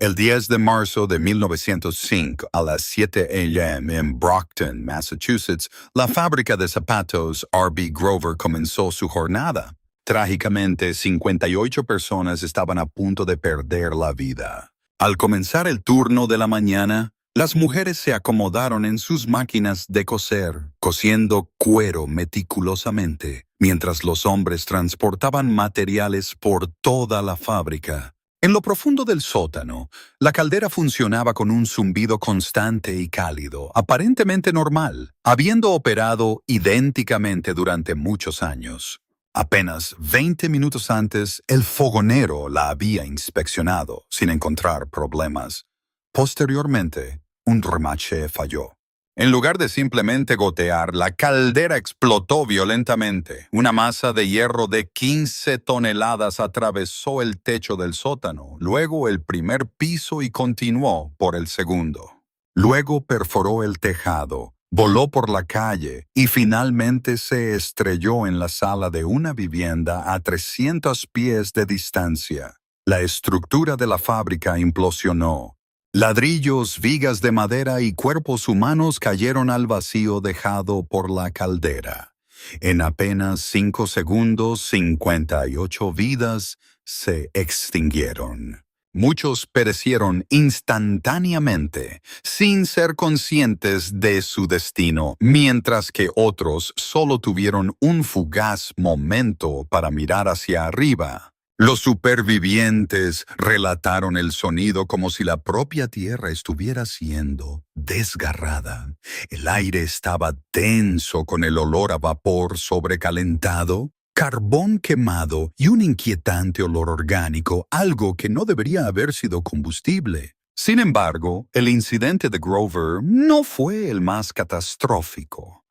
El 10 de marzo de 1905, a las 7 a.m. en Brockton, Massachusetts, la fábrica de zapatos R.B. Grover comenzó su jornada. Trágicamente, 58 personas estaban a punto de perder la vida. Al comenzar el turno de la mañana, las mujeres se acomodaron en sus máquinas de coser, cosiendo cuero meticulosamente, mientras los hombres transportaban materiales por toda la fábrica. En lo profundo del sótano, la caldera funcionaba con un zumbido constante y cálido, aparentemente normal, habiendo operado idénticamente durante muchos años. Apenas 20 minutos antes, el fogonero la había inspeccionado, sin encontrar problemas. Posteriormente, un remache falló. En lugar de simplemente gotear, la caldera explotó violentamente. Una masa de hierro de 15 toneladas atravesó el techo del sótano, luego el primer piso y continuó por el segundo. Luego perforó el tejado, voló por la calle y finalmente se estrelló en la sala de una vivienda a 300 pies de distancia. La estructura de la fábrica implosionó. Ladrillos, vigas de madera y cuerpos humanos cayeron al vacío dejado por la caldera. En apenas 5 segundos, 58 vidas se extinguieron. Muchos perecieron instantáneamente, sin ser conscientes de su destino, mientras que otros solo tuvieron un fugaz momento para mirar hacia arriba. Los supervivientes relataron el sonido como si la propia tierra estuviera siendo desgarrada. El aire estaba denso con el olor a vapor sobrecalentado, carbón quemado y un inquietante olor orgánico, algo que no debería haber sido combustible. Sin embargo, el incidente de Grover no fue el más catastrófico.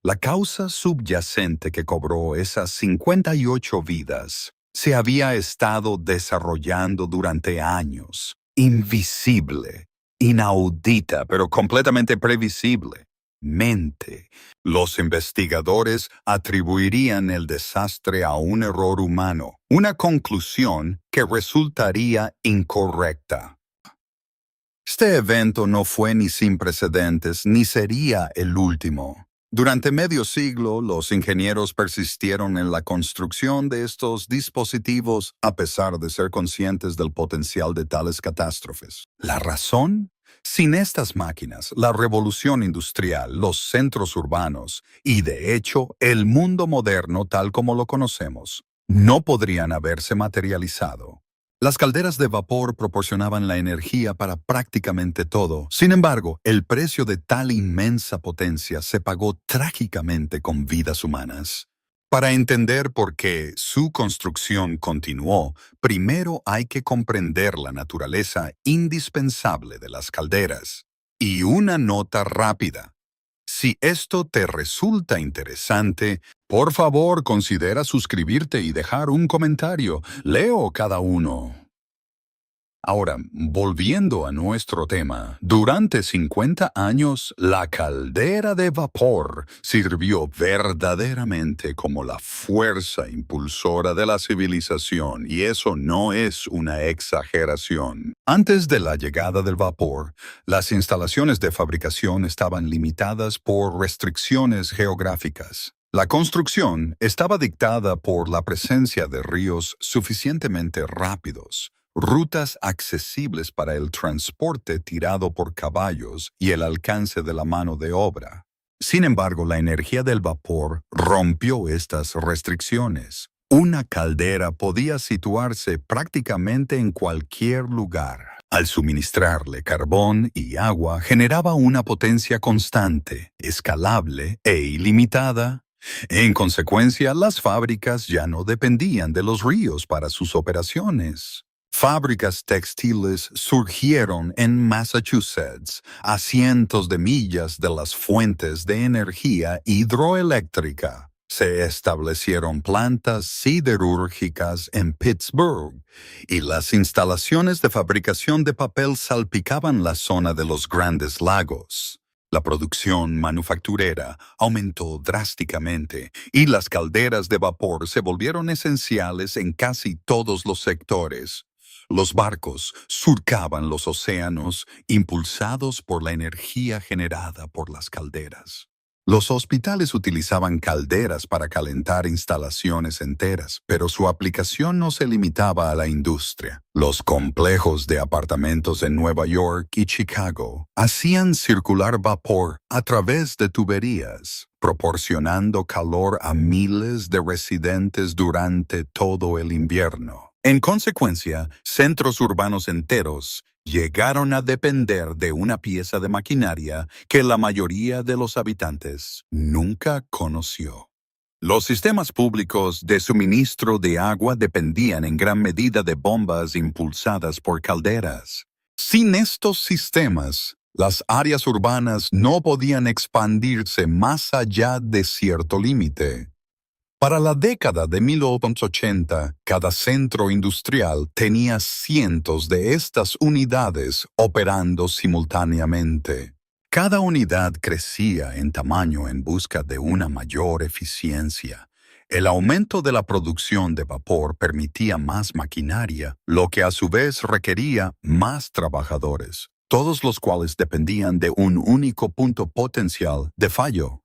La causa subyacente que cobró esas 58 vidas se había estado desarrollando durante años, invisible, inaudita, pero completamente previsible. Mente. Los investigadores atribuirían el desastre a un error humano, una conclusión que resultaría incorrecta. Este evento no fue ni sin precedentes ni sería el último. Durante medio siglo, los ingenieros persistieron en la construcción de estos dispositivos a pesar de ser conscientes del potencial de tales catástrofes. ¿La razón? Sin estas máquinas, la revolución industrial, los centros urbanos y, de hecho, el mundo moderno tal como lo conocemos, no podrían haberse materializado. Las calderas de vapor proporcionaban la energía para prácticamente todo. Sin embargo, el precio de tal inmensa potencia se pagó trágicamente con vidas humanas. Para entender por qué su construcción continuó, primero hay que comprender la naturaleza indispensable de las calderas. Y una nota rápida. Si esto te resulta interesante, por favor considera suscribirte y dejar un comentario. Leo cada uno. Ahora, volviendo a nuestro tema, durante 50 años, la caldera de vapor sirvió verdaderamente como la fuerza impulsora de la civilización, y eso no es una exageración. Antes de la llegada del vapor, las instalaciones de fabricación estaban limitadas por restricciones geográficas. La construcción estaba dictada por la presencia de ríos suficientemente rápidos, rutas accesibles para el transporte tirado por caballos y el alcance de la mano de obra. Sin embargo, la energía del vapor rompió estas restricciones. Una caldera podía situarse prácticamente en cualquier lugar. Al suministrarle carbón y agua, generaba una potencia constante, escalable e ilimitada. En consecuencia, las fábricas ya no dependían de los ríos para sus operaciones. Fábricas textiles surgieron en Massachusetts, a cientos de millas de las fuentes de energía hidroeléctrica. Se establecieron plantas siderúrgicas en Pittsburgh, y las instalaciones de fabricación de papel salpicaban la zona de los Grandes Lagos. La producción manufacturera aumentó drásticamente y las calderas de vapor se volvieron esenciales en casi todos los sectores. Los barcos surcaban los océanos impulsados por la energía generada por las calderas. Los hospitales utilizaban calderas para calentar instalaciones enteras, pero su aplicación no se limitaba a la industria. Los complejos de apartamentos en Nueva York y Chicago hacían circular vapor a través de tuberías, proporcionando calor a miles de residentes durante todo el invierno. En consecuencia, centros urbanos enteros llegaron a depender de una pieza de maquinaria que la mayoría de los habitantes nunca conoció. Los sistemas públicos de suministro de agua dependían en gran medida de bombas impulsadas por calderas. Sin estos sistemas, las áreas urbanas no podían expandirse más allá de cierto límite. Para la década de 1880, cada centro industrial tenía cientos de estas unidades operando simultáneamente. Cada unidad crecía en tamaño en busca de una mayor eficiencia. El aumento de la producción de vapor permitía más maquinaria, lo que a su vez requería más trabajadores, todos los cuales dependían de un único punto potencial de fallo.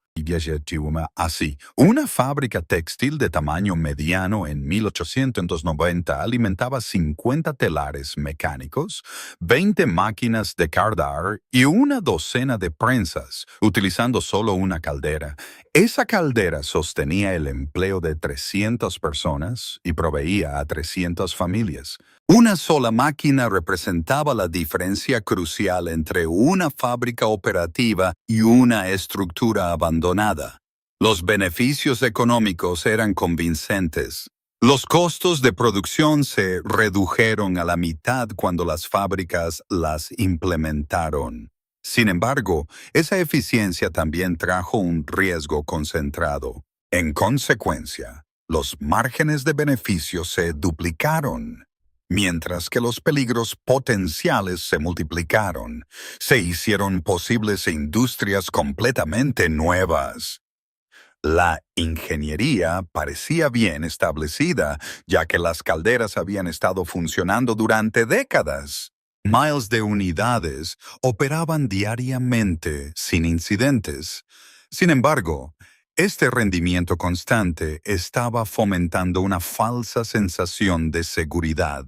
Así, una fábrica textil de tamaño mediano en 1890 alimentaba 50 telares mecánicos, 20 máquinas de cardar y una docena de prensas, utilizando solo una caldera. Esa caldera sostenía el empleo de 300 personas y proveía a 300 familias. Una sola máquina representaba la diferencia crucial entre una fábrica operativa y una estructura abandonada. Los beneficios económicos eran convincentes. Los costos de producción se redujeron a la mitad cuando las fábricas las implementaron. Sin embargo, esa eficiencia también trajo un riesgo concentrado. En consecuencia, los márgenes de beneficio se duplicaron. Mientras que los peligros potenciales se multiplicaron, se hicieron posibles industrias completamente nuevas. La ingeniería parecía bien establecida, ya que las calderas habían estado funcionando durante décadas. Miles de unidades operaban diariamente sin incidentes. Sin embargo, este rendimiento constante estaba fomentando una falsa sensación de seguridad.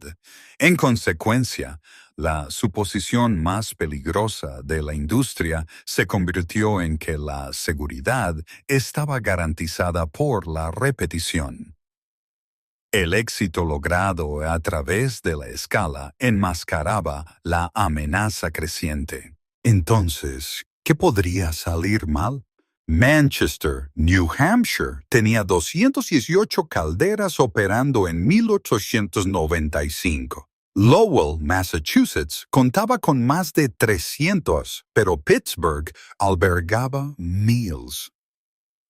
En consecuencia, la suposición más peligrosa de la industria se convirtió en que la seguridad estaba garantizada por la repetición. El éxito logrado a través de la escala enmascaraba la amenaza creciente. Entonces, ¿qué podría salir mal? Manchester, New Hampshire, tenía 218 calderas operando en 1895. Lowell, Massachusetts, contaba con más de 300, pero Pittsburgh albergaba 1000.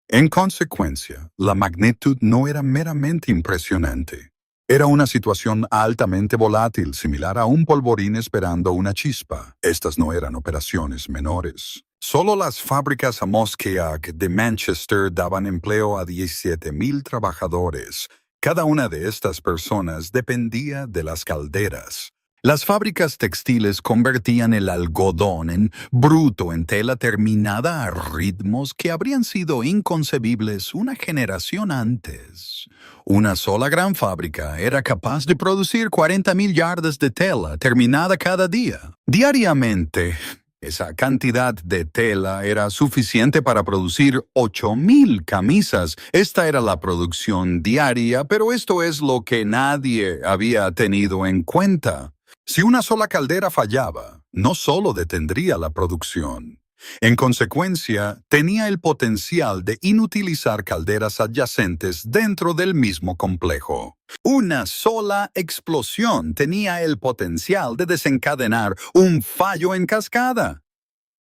En consecuencia, la magnitud no era meramente impresionante. Era una situación altamente volátil, similar a un polvorín esperando una chispa. Estas no eran operaciones menores. Solo las fábricas Amoskeag de Manchester daban empleo a 17,000 trabajadores. Cada una de estas personas dependía de las calderas. Las fábricas textiles convertían el algodón en bruto en tela terminada a ritmos que habrían sido inconcebibles una generación antes. Una sola gran fábrica era capaz de producir 40,000 yardas de tela terminada cada día. Diariamente, esa cantidad de tela era suficiente para producir 8,000 camisas. Esta era la producción diaria, pero esto es lo que nadie había tenido en cuenta. Si una sola caldera fallaba, no solo detendría la producción. En consecuencia, tenía el potencial de inutilizar calderas adyacentes dentro del mismo complejo. Una sola explosión tenía el potencial de desencadenar un fallo en cascada.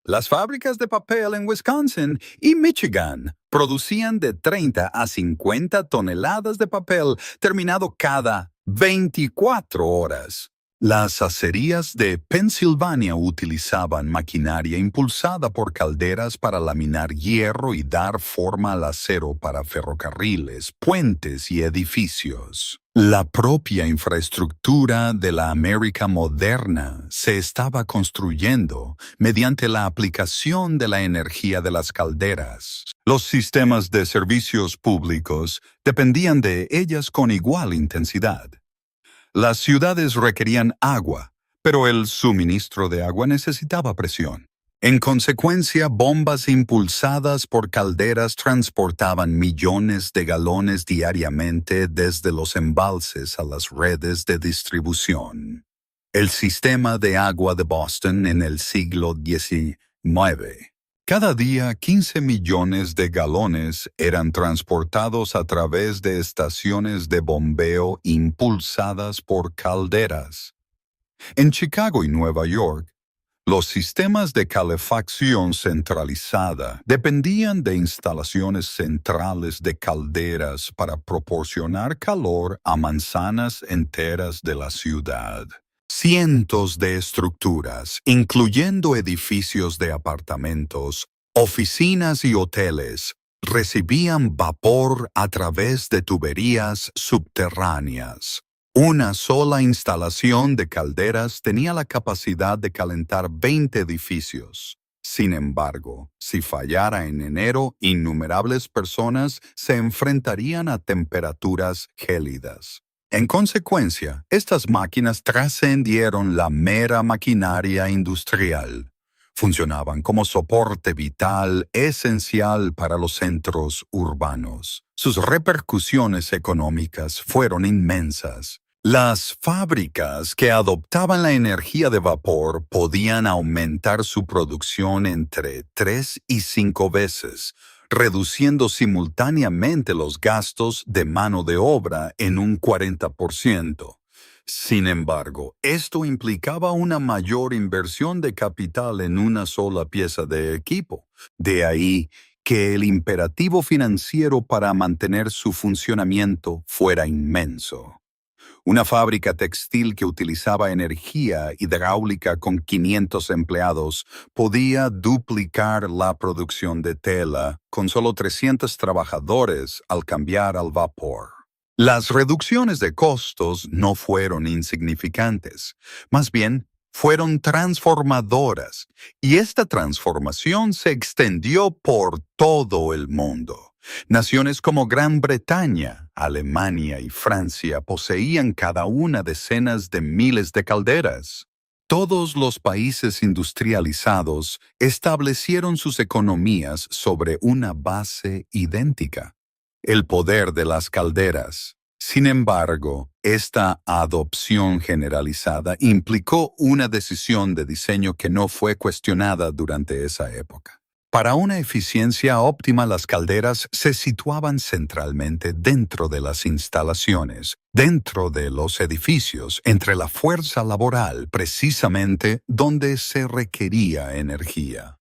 Las fábricas de papel en Wisconsin y Michigan producían de 30 a 50 toneladas de papel terminado cada 24 horas. Las acerías de Pensilvania utilizaban maquinaria impulsada por calderas para laminar hierro y dar forma al acero para ferrocarriles, puentes y edificios. La propia infraestructura de la América moderna se estaba construyendo mediante la aplicación de la energía de las calderas. Los sistemas de servicios públicos dependían de ellas con igual intensidad. Las ciudades requerían agua, pero el suministro de agua necesitaba presión. En consecuencia, bombas impulsadas por calderas transportaban millones de galones diariamente desde los embalses a las redes de distribución. El sistema de agua de Boston en el siglo XIX. Cada día 15 millones de galones eran transportados a través de estaciones de bombeo impulsadas por calderas. En Chicago y Nueva York, los sistemas de calefacción centralizada dependían de instalaciones centrales de calderas para proporcionar calor a manzanas enteras de la ciudad. Cientos de estructuras, incluyendo edificios de apartamentos, oficinas y hoteles, recibían vapor a través de tuberías subterráneas. Una sola instalación de calderas tenía la capacidad de calentar 20 edificios. Sin embargo, si fallara en enero, innumerables personas se enfrentarían a temperaturas gélidas. En consecuencia, estas máquinas trascendieron la mera maquinaria industrial. Funcionaban como soporte vital esencial para los centros urbanos. Sus repercusiones económicas fueron inmensas. Las fábricas que adoptaban la energía de vapor podían aumentar su producción entre 3 y 5 veces, reduciendo simultáneamente los gastos de mano de obra en un 40%. Sin embargo, esto implicaba una mayor inversión de capital en una sola pieza de equipo. De ahí que el imperativo financiero para mantener su funcionamiento fuera inmenso. Una fábrica textil que utilizaba energía hidráulica con 500 empleados podía duplicar la producción de tela con solo 300 trabajadores al cambiar al vapor. Las reducciones de costos no fueron insignificantes, más bien fueron transformadoras, y esta transformación se extendió por todo el mundo. Naciones como Gran Bretaña, Alemania y Francia poseían cada una decenas de miles de calderas. Todos los países industrializados establecieron sus economías sobre una base idéntica: el poder de las calderas. Sin embargo, esta adopción generalizada implicó una decisión de diseño que no fue cuestionada durante esa época. Para una eficiencia óptima, las calderas se situaban centralmente dentro de las instalaciones, dentro de los edificios, entre la fuerza laboral, precisamente donde se requería energía.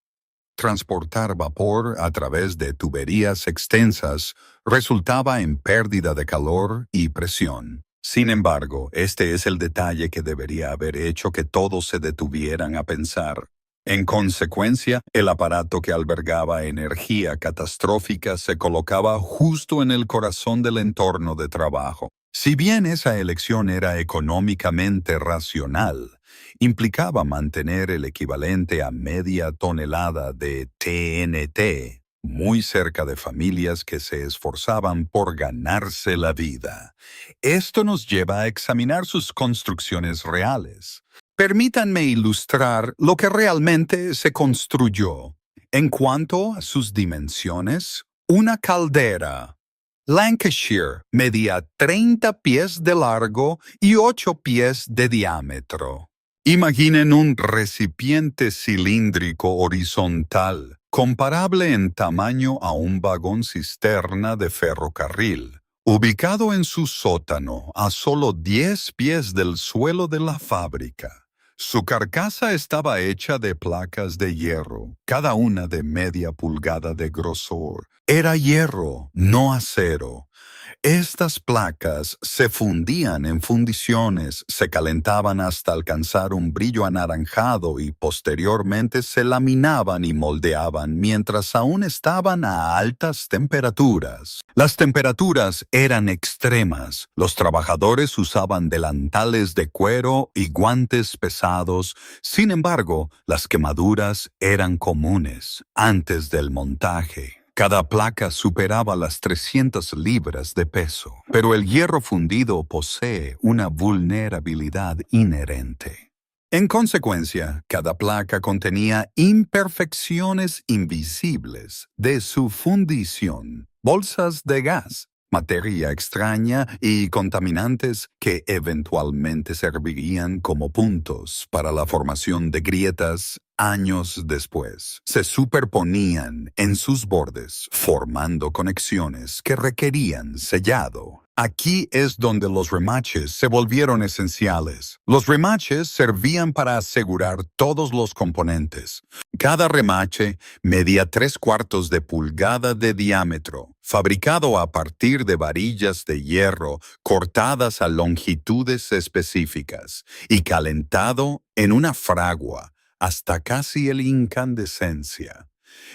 Transportar vapor a través de tuberías extensas resultaba en pérdida de calor y presión. Sin embargo, este es el detalle que debería haber hecho que todos se detuvieran a pensar. En consecuencia, el aparato que albergaba energía catastrófica se colocaba justo en el corazón del entorno de trabajo. Si bien esa elección era económicamente racional, implicaba mantener el equivalente a media tonelada de TNT muy cerca de familias que se esforzaban por ganarse la vida. Esto nos lleva a examinar sus construcciones reales. Permítanme ilustrar lo que realmente se construyó. En cuanto a sus dimensiones, una caldera Lancashire medía 30 pies de largo y 8 pies de diámetro. Imaginen un recipiente cilíndrico horizontal, comparable en tamaño a un vagón cisterna de ferrocarril, ubicado en su sótano a solo 10 pies del suelo de la fábrica. Su carcasa estaba hecha de placas de hierro, cada una de media pulgada de grosor. Era hierro, no acero. Estas placas se fundían en fundiciones, se calentaban hasta alcanzar un brillo anaranjado y posteriormente se laminaban y moldeaban mientras aún estaban a altas temperaturas. Las temperaturas eran extremas. Los trabajadores usaban delantales de cuero y guantes pesados. Sin embargo, las quemaduras eran comunes antes del montaje. Cada placa superaba las 300 libras de peso, pero el hierro fundido posee una vulnerabilidad inherente. En consecuencia, cada placa contenía imperfecciones invisibles de su fundición, bolsas de gas, materia extraña y contaminantes que eventualmente servirían como puntos para la formación de grietas años después. Se superponían en sus bordes, formando conexiones que requerían sellado. Aquí es donde los remaches se volvieron esenciales. Los remaches servían para asegurar todos los componentes. Cada remache medía 3/4 de pulgada de diámetro, fabricado a partir de varillas de hierro cortadas a longitudes específicas y calentado en una fragua hasta casi la incandescencia.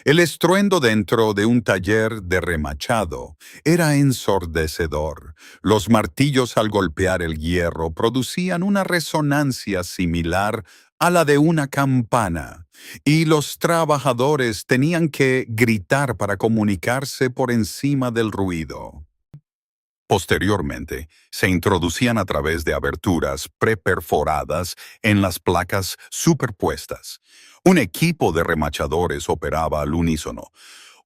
El estruendo dentro de un taller de remachado era ensordecedor. Los martillos al golpear el hierro producían una resonancia similar a la de una campana, y los trabajadores tenían que gritar para comunicarse por encima del ruido. Posteriormente, se introducían a través de aberturas preperforadas en las placas superpuestas. Un equipo de remachadores operaba al unísono.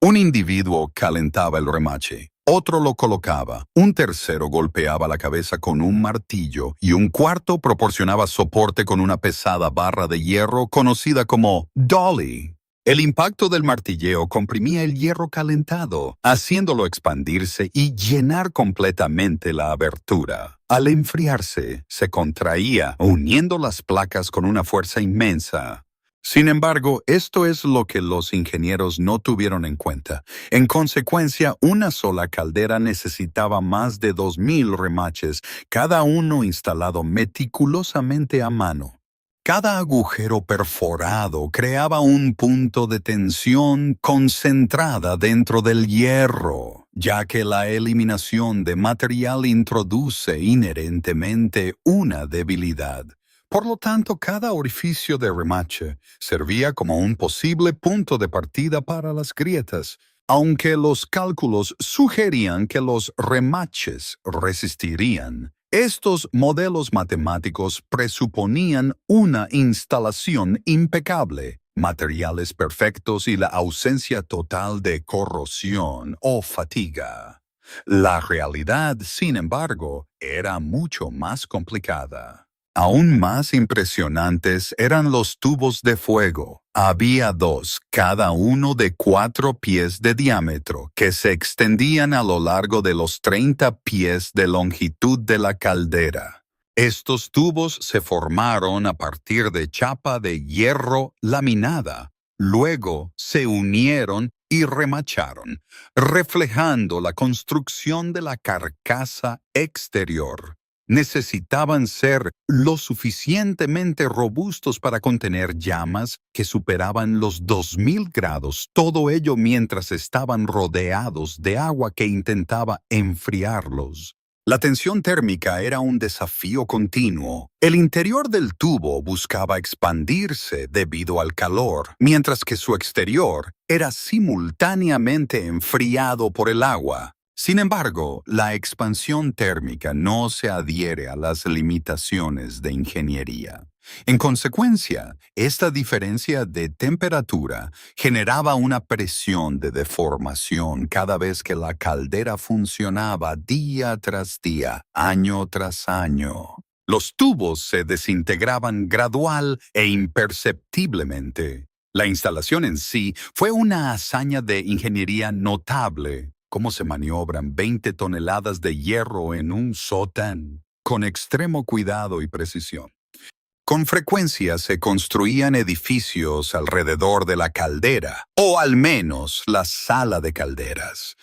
Un individuo calentaba el remache, otro lo colocaba, un tercero golpeaba la cabeza con un martillo y un cuarto proporcionaba soporte con una pesada barra de hierro conocida como dolly. El impacto del martilleo comprimía el hierro calentado, haciéndolo expandirse y llenar completamente la abertura. Al enfriarse, se contraía, uniendo las placas con una fuerza inmensa. Sin embargo, esto es lo que los ingenieros no tuvieron en cuenta. En consecuencia, una sola caldera necesitaba más de 2,000 remaches, cada uno instalado meticulosamente a mano. Cada agujero perforado creaba un punto de tensión concentrada dentro del hierro, ya que la eliminación de material introduce inherentemente una debilidad. Por lo tanto, cada orificio de remache servía como un posible punto de partida para las grietas, aunque los cálculos sugerían que los remaches resistirían. Estos modelos matemáticos presuponían una instalación impecable, materiales perfectos y la ausencia total de corrosión o fatiga. La realidad, sin embargo, era mucho más complicada. Aún más impresionantes eran los tubos de fuego. Había 2, cada uno de 4 pies de diámetro, que se extendían a lo largo de los 30 pies de longitud de la caldera. Estos tubos se formaron a partir de chapa de hierro laminada. Luego se unieron y remacharon, reflejando la construcción de la carcasa exterior. Necesitaban ser lo suficientemente robustos para contener llamas que superaban los 2,000 grados, todo ello mientras estaban rodeados de agua que intentaba enfriarlos. La tensión térmica era un desafío continuo. El interior del tubo buscaba expandirse debido al calor, mientras que su exterior era simultáneamente enfriado por el agua. Sin embargo, la expansión térmica no se adhiere a las limitaciones de ingeniería. En consecuencia, esta diferencia de temperatura generaba una presión de deformación cada vez que la caldera funcionaba día tras día, año tras año. Los tubos se desintegraban gradual e imperceptiblemente. La instalación en sí fue una hazaña de ingeniería notable. Cómo se maniobran 20 toneladas de hierro en un sótano, con extremo cuidado y precisión. Con frecuencia se construían edificios alrededor de la caldera, o al menos la sala de calderas.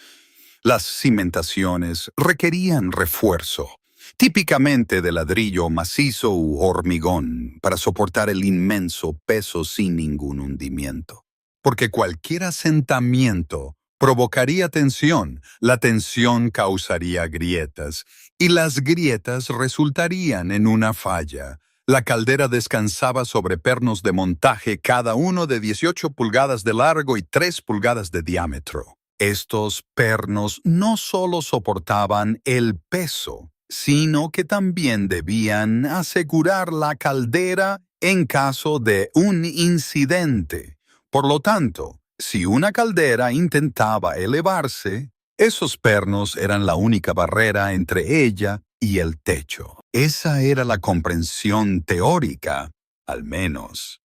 Las cimentaciones requerían refuerzo, típicamente de ladrillo macizo u hormigón, para soportar el inmenso peso sin ningún hundimiento. Porque cualquier asentamiento provocaría tensión, la tensión causaría grietas, y las grietas resultarían en una falla. La caldera descansaba sobre pernos de montaje, cada uno de 18 pulgadas de largo y 3 pulgadas de diámetro. Estos pernos no solo soportaban el peso, sino que también debían asegurar la caldera en caso de un incidente. Por lo tanto, si una caldera intentaba elevarse, esos pernos eran la única barrera entre ella y el techo. Esa era la comprensión teórica, al menos.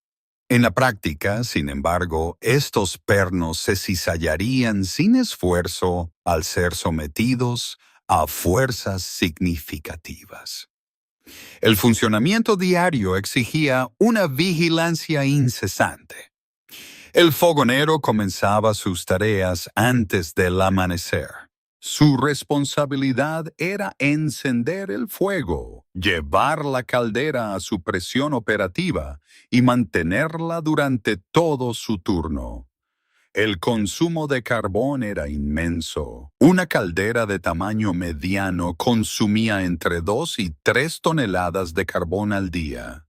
En la práctica, sin embargo, estos pernos se cizallarían sin esfuerzo al ser sometidos a fuerzas significativas. El funcionamiento diario exigía una vigilancia incesante. El fogonero comenzaba sus tareas antes del amanecer. Su responsabilidad era encender el fuego, llevar la caldera a su presión operativa y mantenerla durante todo su turno. El consumo de carbón era inmenso. Una caldera de tamaño mediano consumía entre 2 y 3 toneladas de carbón al día.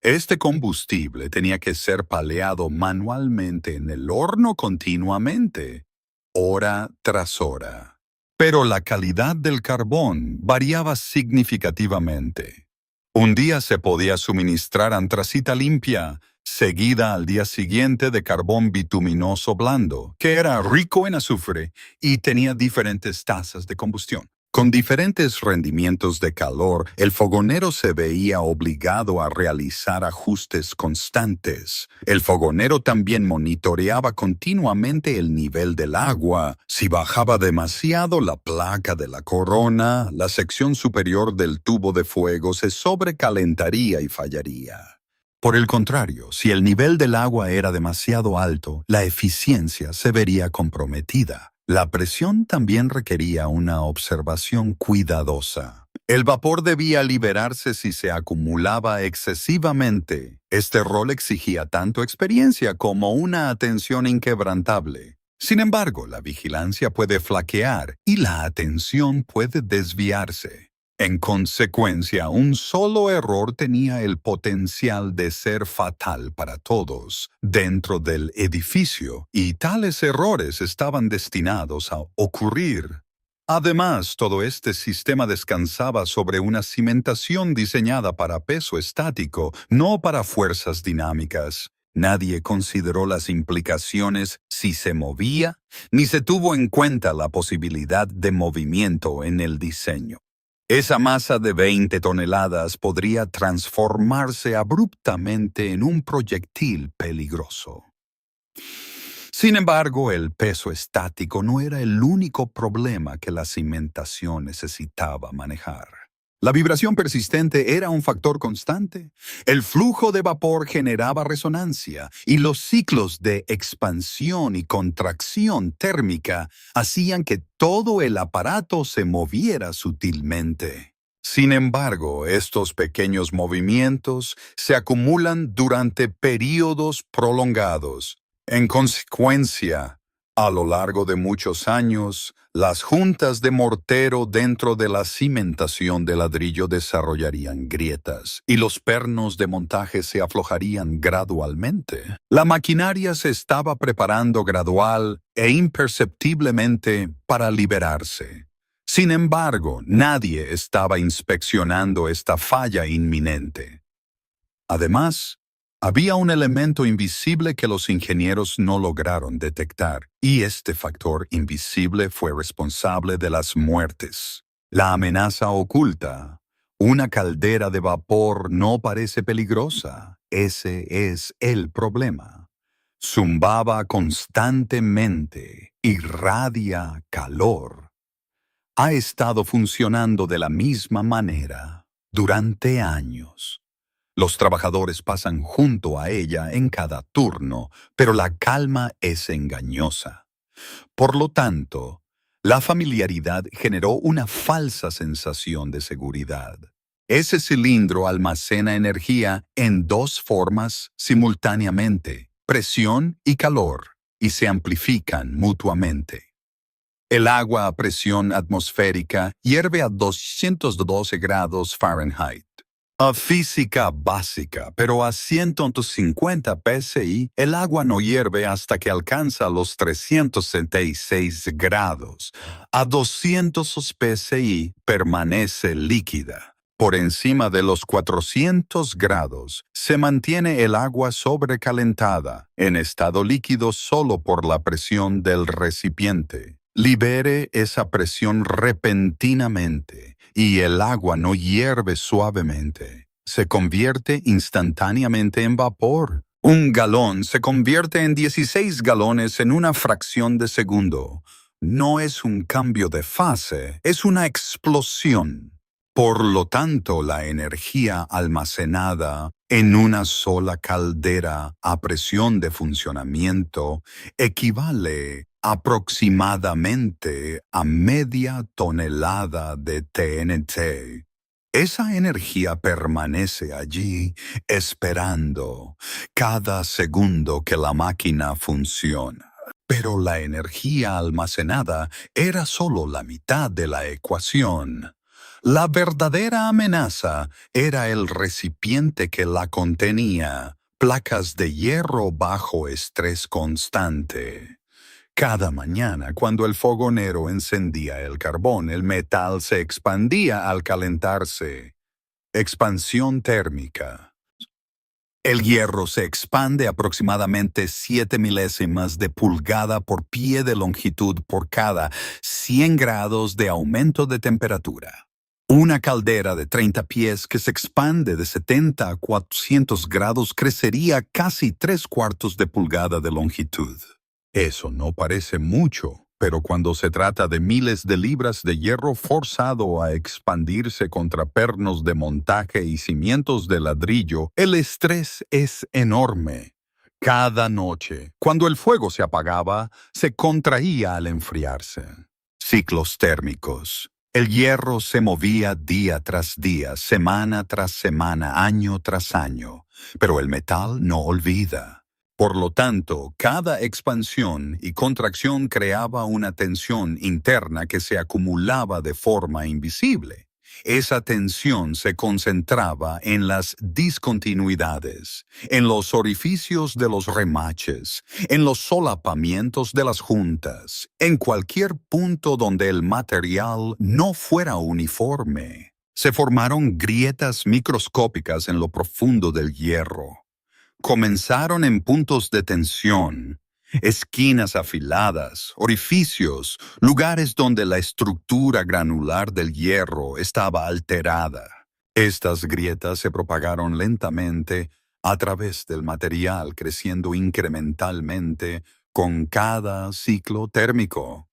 Este combustible tenía que ser paleado manualmente en el horno continuamente, hora tras hora. Pero la calidad del carbón variaba significativamente. Un día se podía suministrar antracita limpia, seguida al día siguiente de carbón bituminoso blando, que era rico en azufre y tenía diferentes tasas de combustión. Con diferentes rendimientos de calor, el fogonero se veía obligado a realizar ajustes constantes. El fogonero también monitoreaba continuamente el nivel del agua. Si bajaba demasiado la placa de la corona, la sección superior del tubo de fuego se sobrecalentaría y fallaría. Por el contrario, si el nivel del agua era demasiado alto, la eficiencia se vería comprometida. La presión también requería una observación cuidadosa. El vapor debía liberarse si se acumulaba excesivamente. Este rol exigía tanto experiencia como una atención inquebrantable. Sin embargo, la vigilancia puede flaquear y la atención puede desviarse. En consecuencia, un solo error tenía el potencial de ser fatal para todos dentro del edificio, y tales errores estaban destinados a ocurrir. Además, todo este sistema descansaba sobre una cimentación diseñada para peso estático, no para fuerzas dinámicas. Nadie consideró las implicaciones si se movía, ni se tuvo en cuenta la posibilidad de movimiento en el diseño. Esa masa de 20 toneladas podría transformarse abruptamente en un proyectil peligroso. Sin embargo, el peso estático no era el único problema que la cimentación necesitaba manejar. La vibración persistente era un factor constante. El flujo de vapor generaba resonancia y los ciclos de expansión y contracción térmica hacían que todo el aparato se moviera sutilmente. Sin embargo, estos pequeños movimientos se acumulan durante períodos prolongados. En consecuencia, a lo largo de muchos años, las juntas de mortero dentro de la cimentación de ladrillo desarrollarían grietas y los pernos de montaje se aflojarían gradualmente. La maquinaria se estaba preparando gradual e imperceptiblemente para liberarse. Sin embargo, nadie estaba inspeccionando esta falla inminente. Además, había un elemento invisible que los ingenieros no lograron detectar, y este factor invisible fue responsable de las muertes. La amenaza oculta. Una caldera de vapor no parece peligrosa. Ese es el problema. Zumbaba constantemente, irradia calor. Ha estado funcionando de la misma manera durante años. Los trabajadores pasan junto a ella en cada turno, pero la calma es engañosa. Por lo tanto, La familiaridad generó una falsa sensación de seguridad. Ese cilindro almacena energía en dos formas simultáneamente, presión y calor, y se amplifican mutuamente. El agua a presión atmosférica hierve a 212 grados Fahrenheit. A física básica, pero a 150 psi, el agua no hierve hasta que alcanza los 366 grados. A 200 psi permanece líquida. Por encima de los 400 grados, se mantiene el agua sobrecalentada, en estado líquido solo por la presión del recipiente. Libere esa presión repentinamente y el agua no hierve suavemente. Se convierte instantáneamente en vapor. Un galón se convierte en 16 galones en una fracción de segundo. No es un cambio de fase, es una explosión. Por lo tanto, la energía almacenada en una sola caldera a presión de funcionamiento equivale aproximadamente a media tonelada de TNT. Esa energía permanece allí esperando cada segundo que la máquina funciona. Pero la energía almacenada era solo la mitad de la ecuación. La verdadera amenaza era el recipiente que la contenía, placas de hierro bajo estrés constante. Cada mañana, cuando el fogonero encendía el carbón, el metal se expandía al calentarse. Expansión térmica. El hierro se expande aproximadamente 7 milésimas de pulgada por pie de longitud por cada 100 grados de aumento de temperatura. Una caldera de 30 pies que se expande de 70 a 400 grados crecería casi 3/4 de pulgada de longitud. Eso no parece mucho, pero cuando se trata de miles de libras de hierro forzado a expandirse contra pernos de montaje y cimientos de ladrillo, el estrés es enorme. Cada noche, cuando el fuego se apagaba, se contraía al enfriarse. Ciclos térmicos. El hierro se movía día tras día, semana tras semana, año tras año, pero el metal no olvida. Por lo tanto, cada expansión y contracción creaba una tensión interna que se acumulaba de forma invisible. Esa tensión se concentraba en las discontinuidades, en los orificios de los remaches, en los solapamientos de las juntas, en cualquier punto donde el material no fuera uniforme. Se formaron grietas microscópicas en lo profundo del hierro. Comenzaron en puntos de tensión, esquinas afiladas, orificios, lugares donde la estructura granular del hierro estaba alterada. Estas grietas se propagaron lentamente a través del material, creciendo incrementalmente con cada ciclo térmico.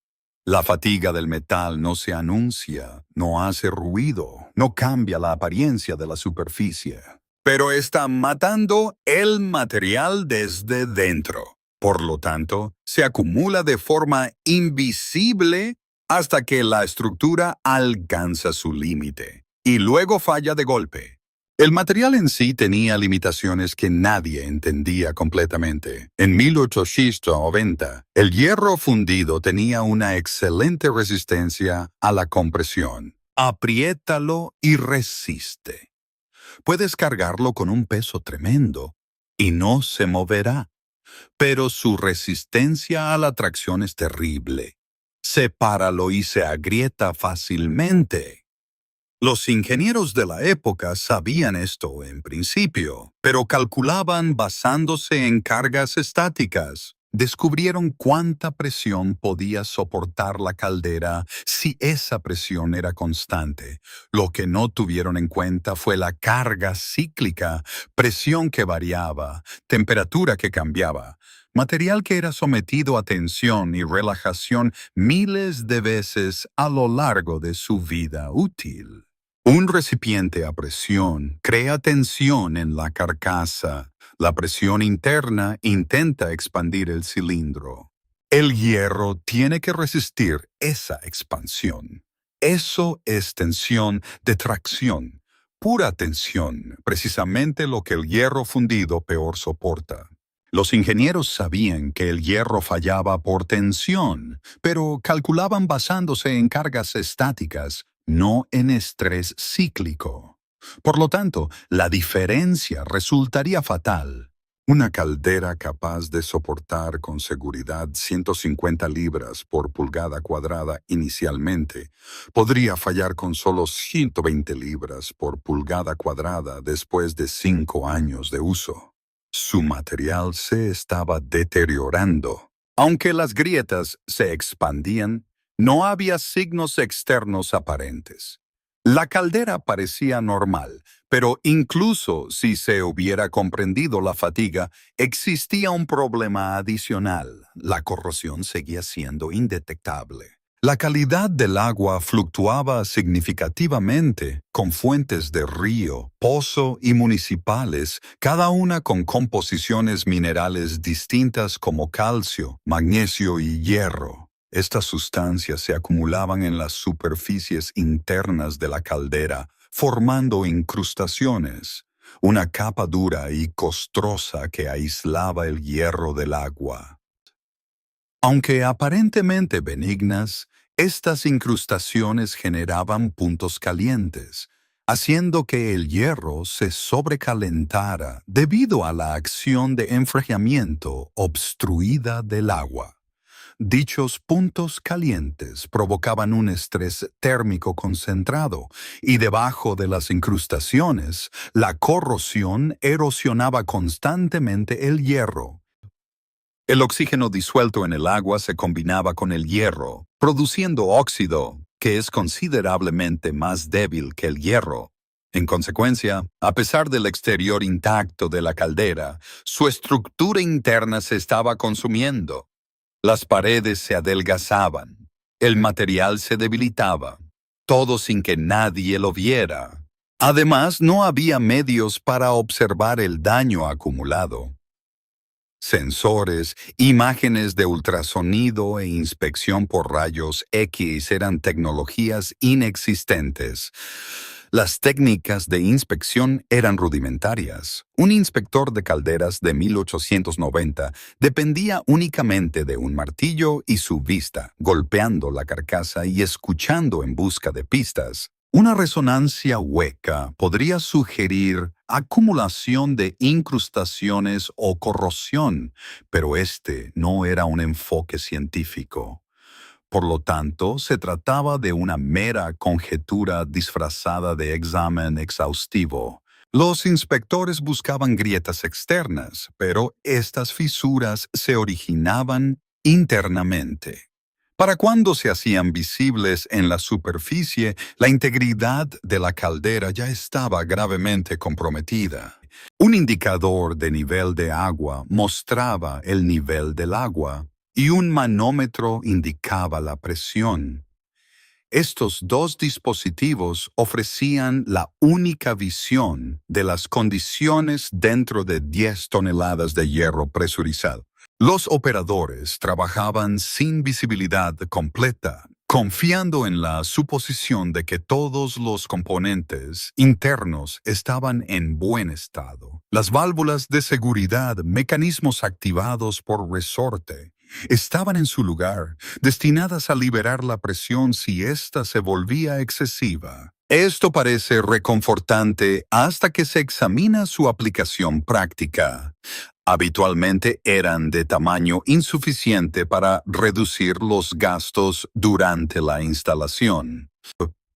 La fatiga del metal no se anuncia, no hace ruido, no cambia la apariencia de la superficie, pero está matando el material desde dentro. Por lo tanto, se acumula de forma invisible hasta que la estructura alcanza su límite y luego falla de golpe. El material en sí tenía limitaciones que nadie entendía completamente. En 1890, el hierro fundido tenía una excelente resistencia a la compresión. Apriétalo y resiste. Puedes cargarlo con un peso tremendo y no se moverá, pero su resistencia a la tracción es terrible. Sepáralo y se agrieta fácilmente. Los ingenieros de la época sabían esto en principio, pero calculaban basándose en cargas estáticas. Descubrieron cuánta presión podía soportar la caldera si esa presión era constante. Lo que no tuvieron en cuenta fue la carga cíclica, presión que variaba, temperatura que cambiaba, material que era sometido a tensión y relajación miles de veces a lo largo de su vida útil. Un recipiente a presión crea tensión en la carcasa. La presión interna intenta expandir el cilindro. El hierro tiene que resistir esa expansión. Eso es tensión de tracción, pura tensión, precisamente lo que el hierro fundido peor soporta. Los ingenieros sabían que el hierro fallaba por tensión, pero calculaban basándose en cargas estáticas, no en estrés cíclico. Por lo tanto, la diferencia resultaría fatal. Una caldera capaz de soportar con seguridad 150 libras por pulgada cuadrada inicialmente, podría fallar con solo 120 libras por pulgada cuadrada después de 5 años de uso. Su material se estaba deteriorando. Aunque las grietas se expandían, no había signos externos aparentes. La caldera parecía normal, pero incluso si se hubiera comprendido la fatiga, existía un problema adicional. La corrosión seguía siendo indetectable. La calidad del agua fluctuaba significativamente, con fuentes de río, pozo y municipales, cada una con composiciones minerales distintas como calcio, magnesio y hierro. Estas sustancias se acumulaban en las superficies internas de la caldera, formando incrustaciones, una capa dura y costrosa que aislaba el hierro del agua. Aunque aparentemente benignas, estas incrustaciones generaban puntos calientes, haciendo que el hierro se sobrecalentara debido a la acción de enfriamiento obstruida del agua. Dichos puntos calientes provocaban un estrés térmico concentrado y debajo de las incrustaciones, la corrosión erosionaba constantemente el hierro. El oxígeno disuelto en el agua se combinaba con el hierro, produciendo óxido, que es considerablemente más débil que el hierro. En consecuencia, a pesar del exterior intacto de la caldera, su estructura interna se estaba consumiendo. Las paredes se adelgazaban, el material se debilitaba, todo sin que nadie lo viera. Además, no había medios para observar el daño acumulado. Sensores, imágenes de ultrasonido e inspección por rayos X eran tecnologías inexistentes. Las técnicas de inspección eran rudimentarias. Un inspector de calderas de 1890 dependía únicamente de un martillo y su vista, golpeando la carcasa y escuchando en busca de pistas. Una resonancia hueca podría sugerir acumulación de incrustaciones o corrosión, pero este no era un enfoque científico. Por lo tanto, se trataba de una mera conjetura disfrazada de examen exhaustivo. Los inspectores buscaban grietas externas, pero estas fisuras se originaban internamente. Para cuando se hacían visibles en la superficie, la integridad de la caldera ya estaba gravemente comprometida. Un indicador de nivel de agua mostraba el nivel del agua y un manómetro indicaba la presión. Estos dos dispositivos ofrecían la única visión de las condiciones dentro de 10 toneladas de hierro presurizado. Los operadores trabajaban sin visibilidad completa, confiando en la suposición de que todos los componentes internos estaban en buen estado. Las válvulas de seguridad, mecanismos activados por resorte, estaban en su lugar, destinadas a liberar la presión si ésta se volvía excesiva. Esto parece reconfortante hasta que se examina su aplicación práctica. Habitualmente eran de tamaño insuficiente para reducir los gastos durante la instalación.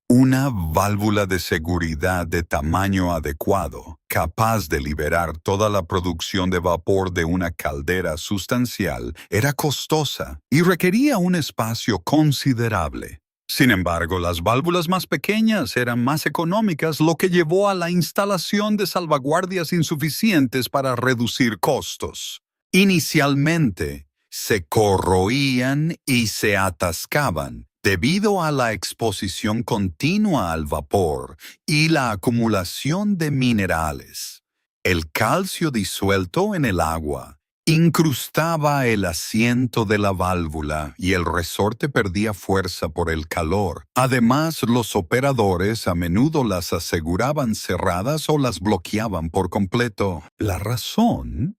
Una válvula de seguridad de tamaño adecuado, capaz de liberar toda la producción de vapor de una caldera sustancial, era costosa y requería un espacio considerable. Sin embargo, las válvulas más pequeñas eran más económicas, lo que llevó a la instalación de salvaguardias insuficientes para reducir costos. Inicialmente, se corroían y se atascaban debido a la exposición continua al vapor y la acumulación de minerales. El calcio disuelto en el agua incrustaba el asiento de la válvula y el resorte perdía fuerza por el calor. Además, los operadores a menudo las aseguraban cerradas o las bloqueaban por completo. La razón: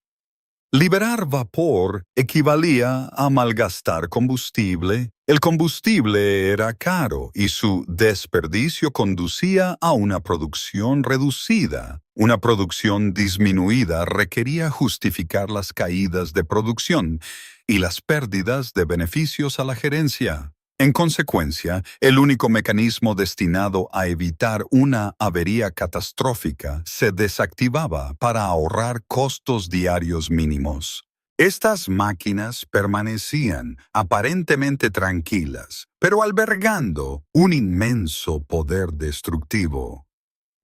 liberar vapor equivalía a malgastar combustible. El combustible era caro y su desperdicio conducía a una producción reducida. Una producción disminuida requería justificar las caídas de producción y las pérdidas de beneficios a la gerencia. En consecuencia, el único mecanismo destinado a evitar una avería catastrófica se desactivaba para ahorrar costos diarios mínimos. Estas máquinas permanecían aparentemente tranquilas, pero albergando un inmenso poder destructivo.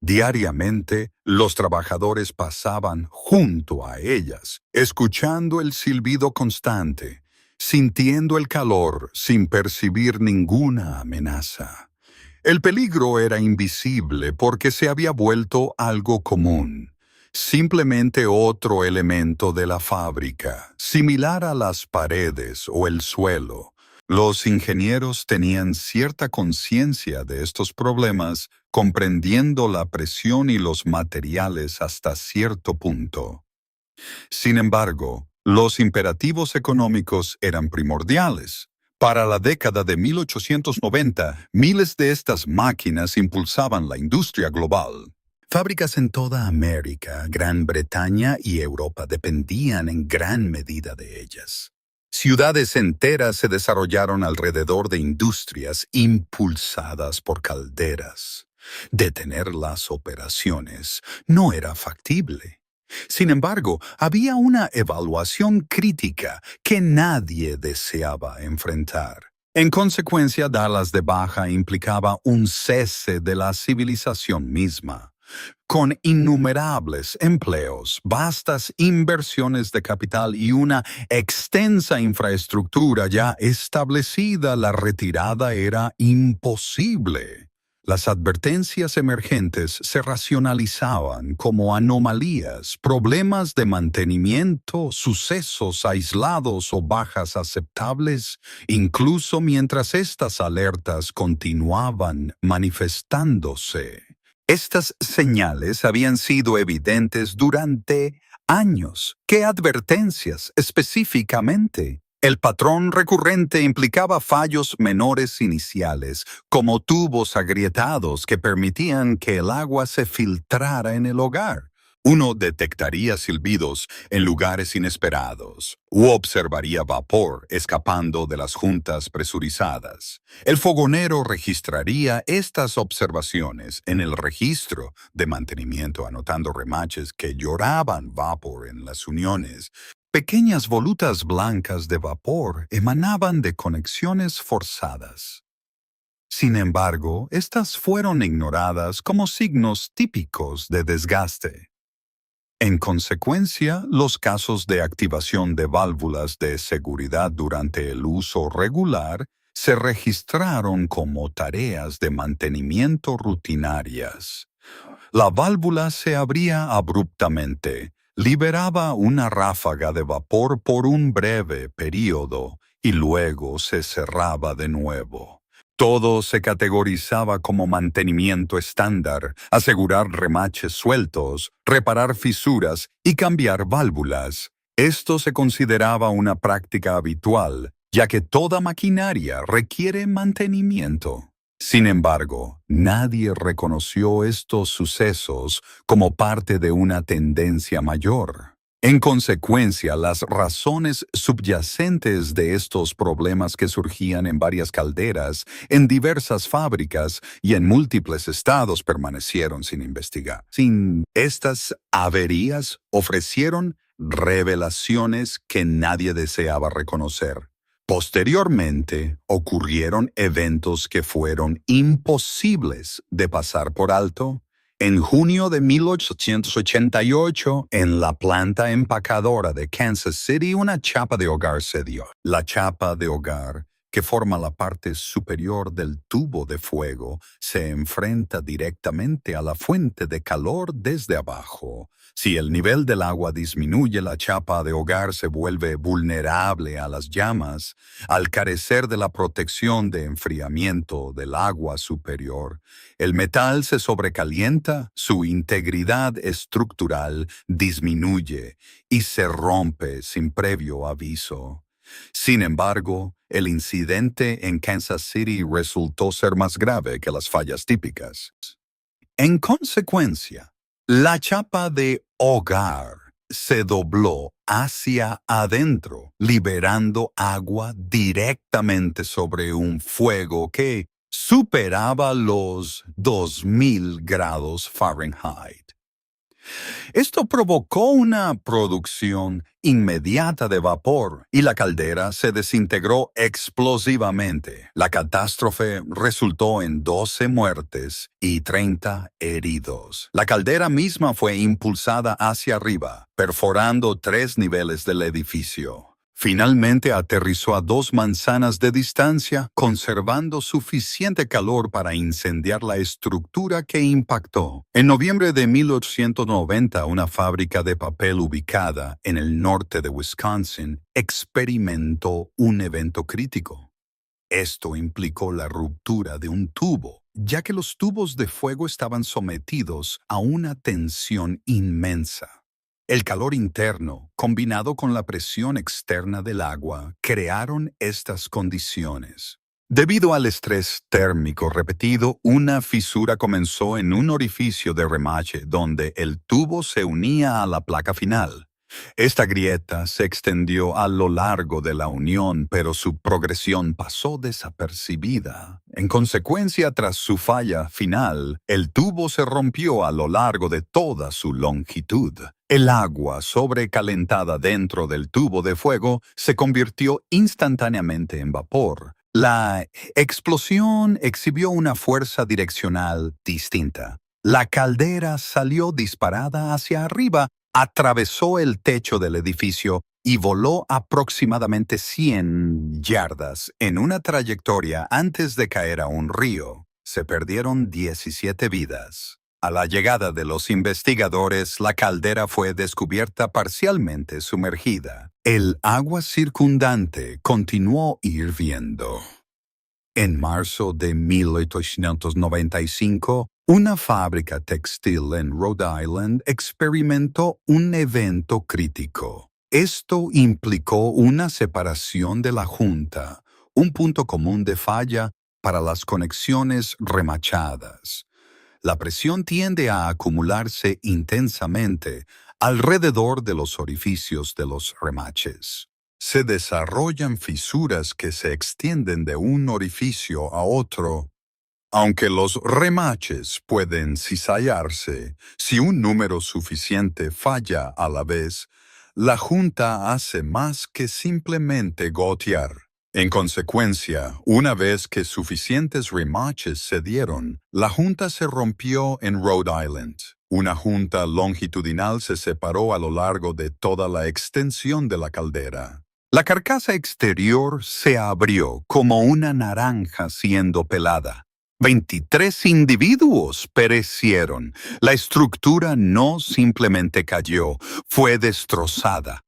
Diariamente, los trabajadores pasaban junto a ellas, escuchando el silbido constante, sintiendo el calor sin percibir ninguna amenaza. El peligro era invisible porque se había vuelto algo común, simplemente otro elemento de la fábrica, similar a las paredes o el suelo. Los ingenieros tenían cierta conciencia de estos problemas, comprendiendo la presión y los materiales hasta cierto punto. Sin embargo, los imperativos económicos eran primordiales. Para la década de 1890, miles de estas máquinas impulsaban la industria global. Fábricas en toda América, Gran Bretaña y Europa dependían en gran medida de ellas. Ciudades enteras se desarrollaron alrededor de industrias impulsadas por calderas. Detener las operaciones no era factible. Sin embargo, había una evaluación crítica que nadie deseaba enfrentar. En consecuencia, darlas de baja implicaba un cese de la civilización misma. Con innumerables empleos, vastas inversiones de capital y una extensa infraestructura ya establecida, la retirada era imposible. Las advertencias emergentes se racionalizaban como anomalías, problemas de mantenimiento, sucesos aislados o bajas aceptables, incluso mientras estas alertas continuaban manifestándose. Estas señales habían sido evidentes durante años. ¿Qué advertencias específicamente? El patrón recurrente implicaba fallos menores iniciales, como tubos agrietados que permitían que el agua se filtrara en el hogar. Uno detectaría silbidos en lugares inesperados, u observaría vapor escapando de las juntas presurizadas. El fogonero registraría estas observaciones en el registro de mantenimiento, anotando remaches que lloraban vapor en las uniones. Pequeñas volutas blancas de vapor emanaban de conexiones forzadas. Sin embargo, estas fueron ignoradas como signos típicos de desgaste. En consecuencia, los casos de activación de válvulas de seguridad durante el uso regular se registraron como tareas de mantenimiento rutinarias. La válvula se abría abruptamente, liberaba una ráfaga de vapor por un breve período y luego se cerraba de nuevo. Todo se categorizaba como mantenimiento estándar: asegurar remaches sueltos, reparar fisuras y cambiar válvulas. Esto se consideraba una práctica habitual, ya que toda maquinaria requiere mantenimiento. Sin embargo, nadie reconoció estos sucesos como parte de una tendencia mayor. En consecuencia, las razones subyacentes de estos problemas que surgían en varias calderas, en diversas fábricas y en múltiples estados permanecieron sin investigar. Estas averías ofrecieron revelaciones que nadie deseaba reconocer. Posteriormente, ocurrieron eventos que fueron imposibles de pasar por alto. En junio de 1888, en la planta empacadora de Kansas City, una chapa de hogar se dio. La chapa de hogar, que forma la parte superior del tubo de fuego, se enfrenta directamente a la fuente de calor desde abajo. Si el nivel del agua disminuye, la chapa de hogar se vuelve vulnerable a las llamas al carecer de la protección de enfriamiento del agua superior. El metal se sobrecalienta, su integridad estructural disminuye y se rompe sin previo aviso. Sin embargo, el incidente en Kansas City resultó ser más grave que las fallas típicas. En consecuencia, la chapa de hogar se dobló hacia adentro, liberando agua directamente sobre un fuego que superaba los 2000 grados Fahrenheit. Esto provocó una producción inmediata de vapor y la caldera se desintegró explosivamente. La catástrofe resultó en 12 muertes y 30 heridos. La caldera misma fue impulsada hacia arriba, perforando 3 niveles del edificio. Finalmente aterrizó a 2 manzanas de distancia, conservando suficiente calor para incendiar la estructura que impactó. En noviembre de 1890, una fábrica de papel ubicada en el norte de Wisconsin experimentó un evento crítico. Esto implicó la ruptura de un tubo, ya que los tubos de fuego estaban sometidos a una tensión inmensa. El calor interno, combinado con la presión externa del agua, crearon estas condiciones. Debido al estrés térmico repetido, una fisura comenzó en un orificio de remache donde el tubo se unía a la placa final. Esta grieta se extendió a lo largo de la unión, pero su progresión pasó desapercibida. En consecuencia, tras su falla final, el tubo se rompió a lo largo de toda su longitud. El agua sobrecalentada dentro del tubo de fuego se convirtió instantáneamente en vapor. La explosión exhibió una fuerza direccional distinta. La caldera salió disparada hacia arriba, atravesó el techo del edificio y voló aproximadamente 100 yardas en una trayectoria antes de caer a un río. Se perdieron 17 vidas. A la llegada de los investigadores, la caldera fue descubierta parcialmente sumergida. El agua circundante continuó hirviendo. En marzo de 1895, una fábrica textil en Rhode Island experimentó un evento crítico. Esto implicó una separación de la junta, un punto común de falla para las conexiones remachadas. La presión tiende a acumularse intensamente alrededor de los orificios de los remaches. Se desarrollan fisuras que se extienden de un orificio a otro. Aunque los remaches pueden cizallarse, si un número suficiente falla a la vez, la junta hace más que simplemente gotear. En consecuencia, una vez que suficientes remaches se dieron, la junta se rompió en Rhode Island. Una junta longitudinal se separó a lo largo de toda la extensión de la caldera. La carcasa exterior se abrió como una naranja siendo pelada. 23 individuos perecieron. La estructura no simplemente cayó, fue destrozada.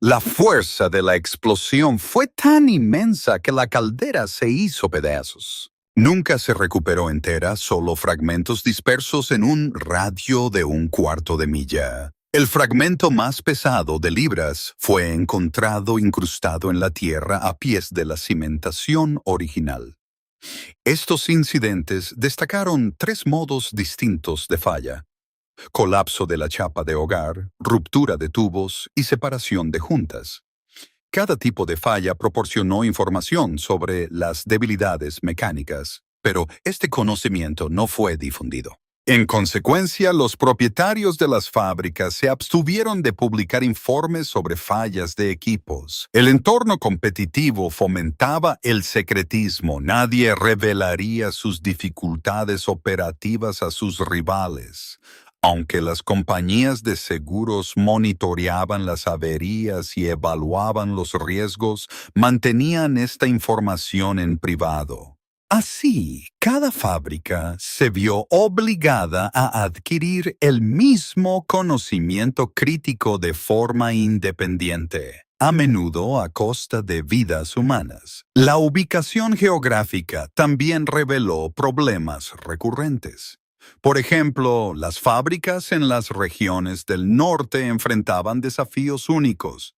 La fuerza de la explosión fue tan inmensa que la caldera se hizo pedazos. Nunca se recuperó entera, solo fragmentos dispersos en un radio de un cuarto de milla. El fragmento más pesado de libras fue encontrado incrustado en la tierra a pies de la cimentación original. Estos incidentes destacaron 3 modos distintos de falla: colapso de la chapa de hogar, ruptura de tubos y separación de juntas. Cada tipo de falla proporcionó información sobre las debilidades mecánicas, pero este conocimiento no fue difundido. En consecuencia, los propietarios de las fábricas se abstuvieron de publicar informes sobre fallas de equipos. El entorno competitivo fomentaba el secretismo. Nadie revelaría sus dificultades operativas a sus rivales. Aunque las compañías de seguros monitoreaban las averías y evaluaban los riesgos, mantenían esta información en privado. Así, cada fábrica se vio obligada a adquirir el mismo conocimiento crítico de forma independiente, a menudo a costa de vidas humanas. La ubicación geográfica también reveló problemas recurrentes. Por ejemplo, las fábricas en las regiones del norte enfrentaban desafíos únicos.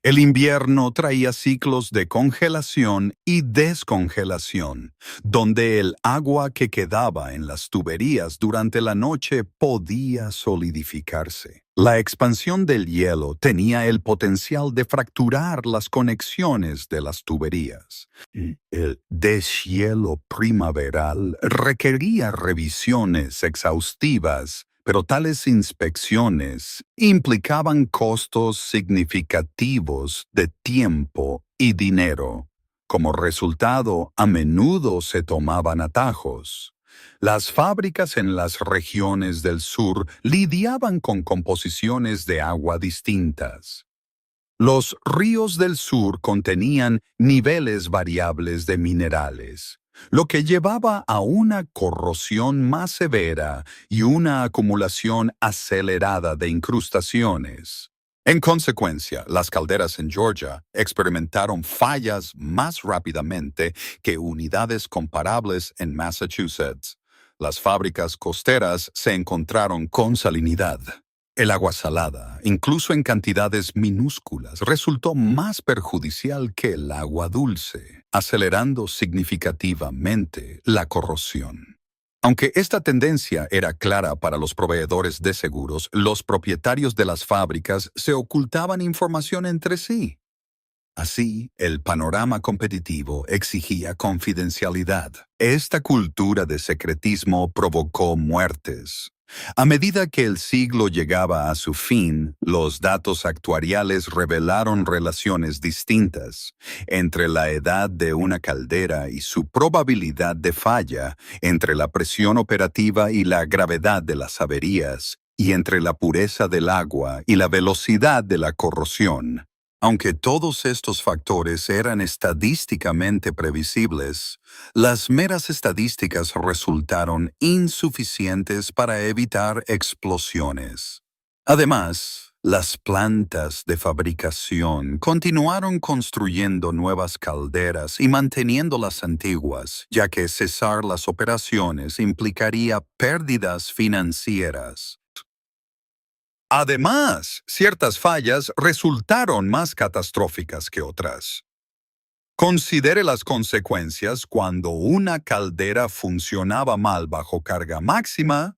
El invierno traía ciclos de congelación y descongelación, donde el agua que quedaba en las tuberías durante la noche podía solidificarse. La expansión del hielo tenía el potencial de fracturar las conexiones de las tuberías. El deshielo primaveral requería revisiones exhaustivas, pero tales inspecciones implicaban costos significativos de tiempo y dinero. Como resultado, a menudo se tomaban atajos. Las fábricas en las regiones del sur lidiaban con composiciones de agua distintas. Los ríos del sur contenían niveles variables de minerales, lo que llevaba a una corrosión más severa y una acumulación acelerada de incrustaciones. En consecuencia, las calderas en Georgia experimentaron fallas más rápidamente que unidades comparables en Massachusetts. Las fábricas costeras se encontraron con salinidad. El agua salada, incluso en cantidades minúsculas, resultó más perjudicial que el agua dulce, acelerando significativamente la corrosión. Aunque esta tendencia era clara para los proveedores de seguros, los propietarios de las fábricas se ocultaban información entre sí. Así, el panorama competitivo exigía confidencialidad. Esta cultura de secretismo provocó muertes. A medida que el siglo llegaba a su fin, los datos actuariales revelaron relaciones distintas entre la edad de una caldera y su probabilidad de falla, entre la presión operativa y la gravedad de las averías, y entre la pureza del agua y la velocidad de la corrosión. Aunque todos estos factores eran estadísticamente previsibles, las meras estadísticas resultaron insuficientes para evitar explosiones. Además, las plantas de fabricación continuaron construyendo nuevas calderas y manteniendo las antiguas, ya que cesar las operaciones implicaría pérdidas financieras. Además, ciertas fallas resultaron más catastróficas que otras. Considere las consecuencias cuando una caldera funcionaba mal bajo carga máxima,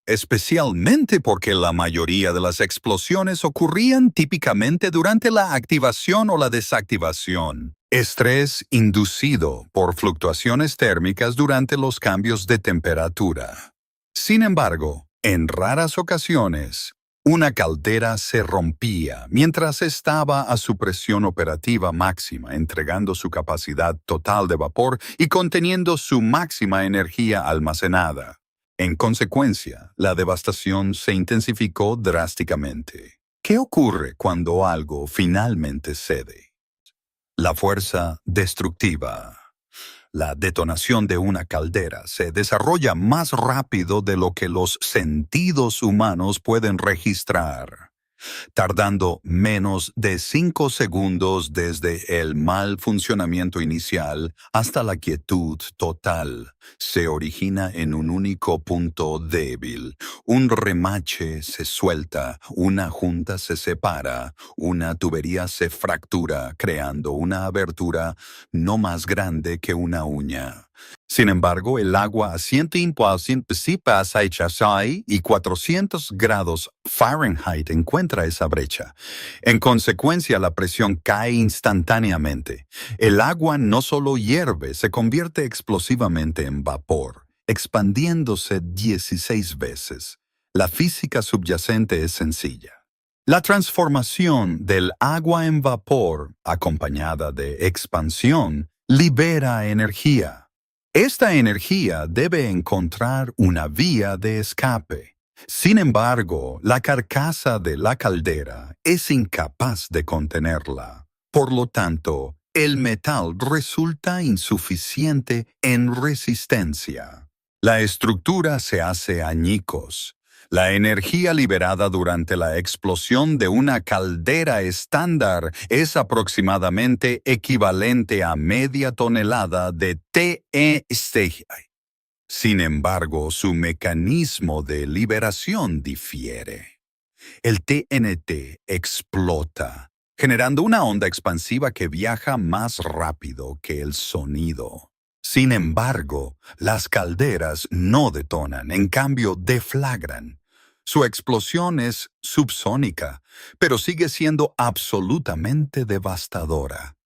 especialmente porque la mayoría de las explosiones ocurrían típicamente durante la activación o la desactivación. Estrés inducido por fluctuaciones térmicas durante los cambios de temperatura. Sin embargo, en raras ocasiones, una caldera se rompía mientras estaba a su presión operativa máxima, entregando su capacidad total de vapor y conteniendo su máxima energía almacenada. En consecuencia, la devastación se intensificó drásticamente. ¿Qué ocurre cuando algo finalmente cede? La fuerza destructiva. La detonación de una caldera se desarrolla más rápido de lo que los sentidos humanos pueden registrar, tardando menos de 5 segundos desde el mal funcionamiento inicial hasta la quietud total. Se origina en un único punto débil. Un remache se suelta, una junta se separa, una tubería se fractura, creando una abertura no más grande que una uña. Sin embargo, el agua a 100 y 400 grados Fahrenheit encuentra esa brecha. En consecuencia, la presión cae instantáneamente. El agua no solo hierve, se convierte explosivamente en vapor, expandiéndose 16 veces. La física subyacente es sencilla. La transformación del agua en vapor, acompañada de expansión, libera energía. Esta energía debe encontrar una vía de escape. Sin embargo, la carcasa de la caldera es incapaz de contenerla. Por lo tanto, el metal resulta insuficiente en resistencia. La estructura se hace añicos. La energía liberada durante la explosión de una caldera estándar es aproximadamente equivalente a media tonelada de TNT. Sin embargo, su mecanismo de liberación difiere. El TNT explota, generando una onda expansiva que viaja más rápido que el sonido. Sin embargo, las calderas no detonan, en cambio deflagran. Su explosión es subsónica, pero sigue siendo absolutamente devastadora.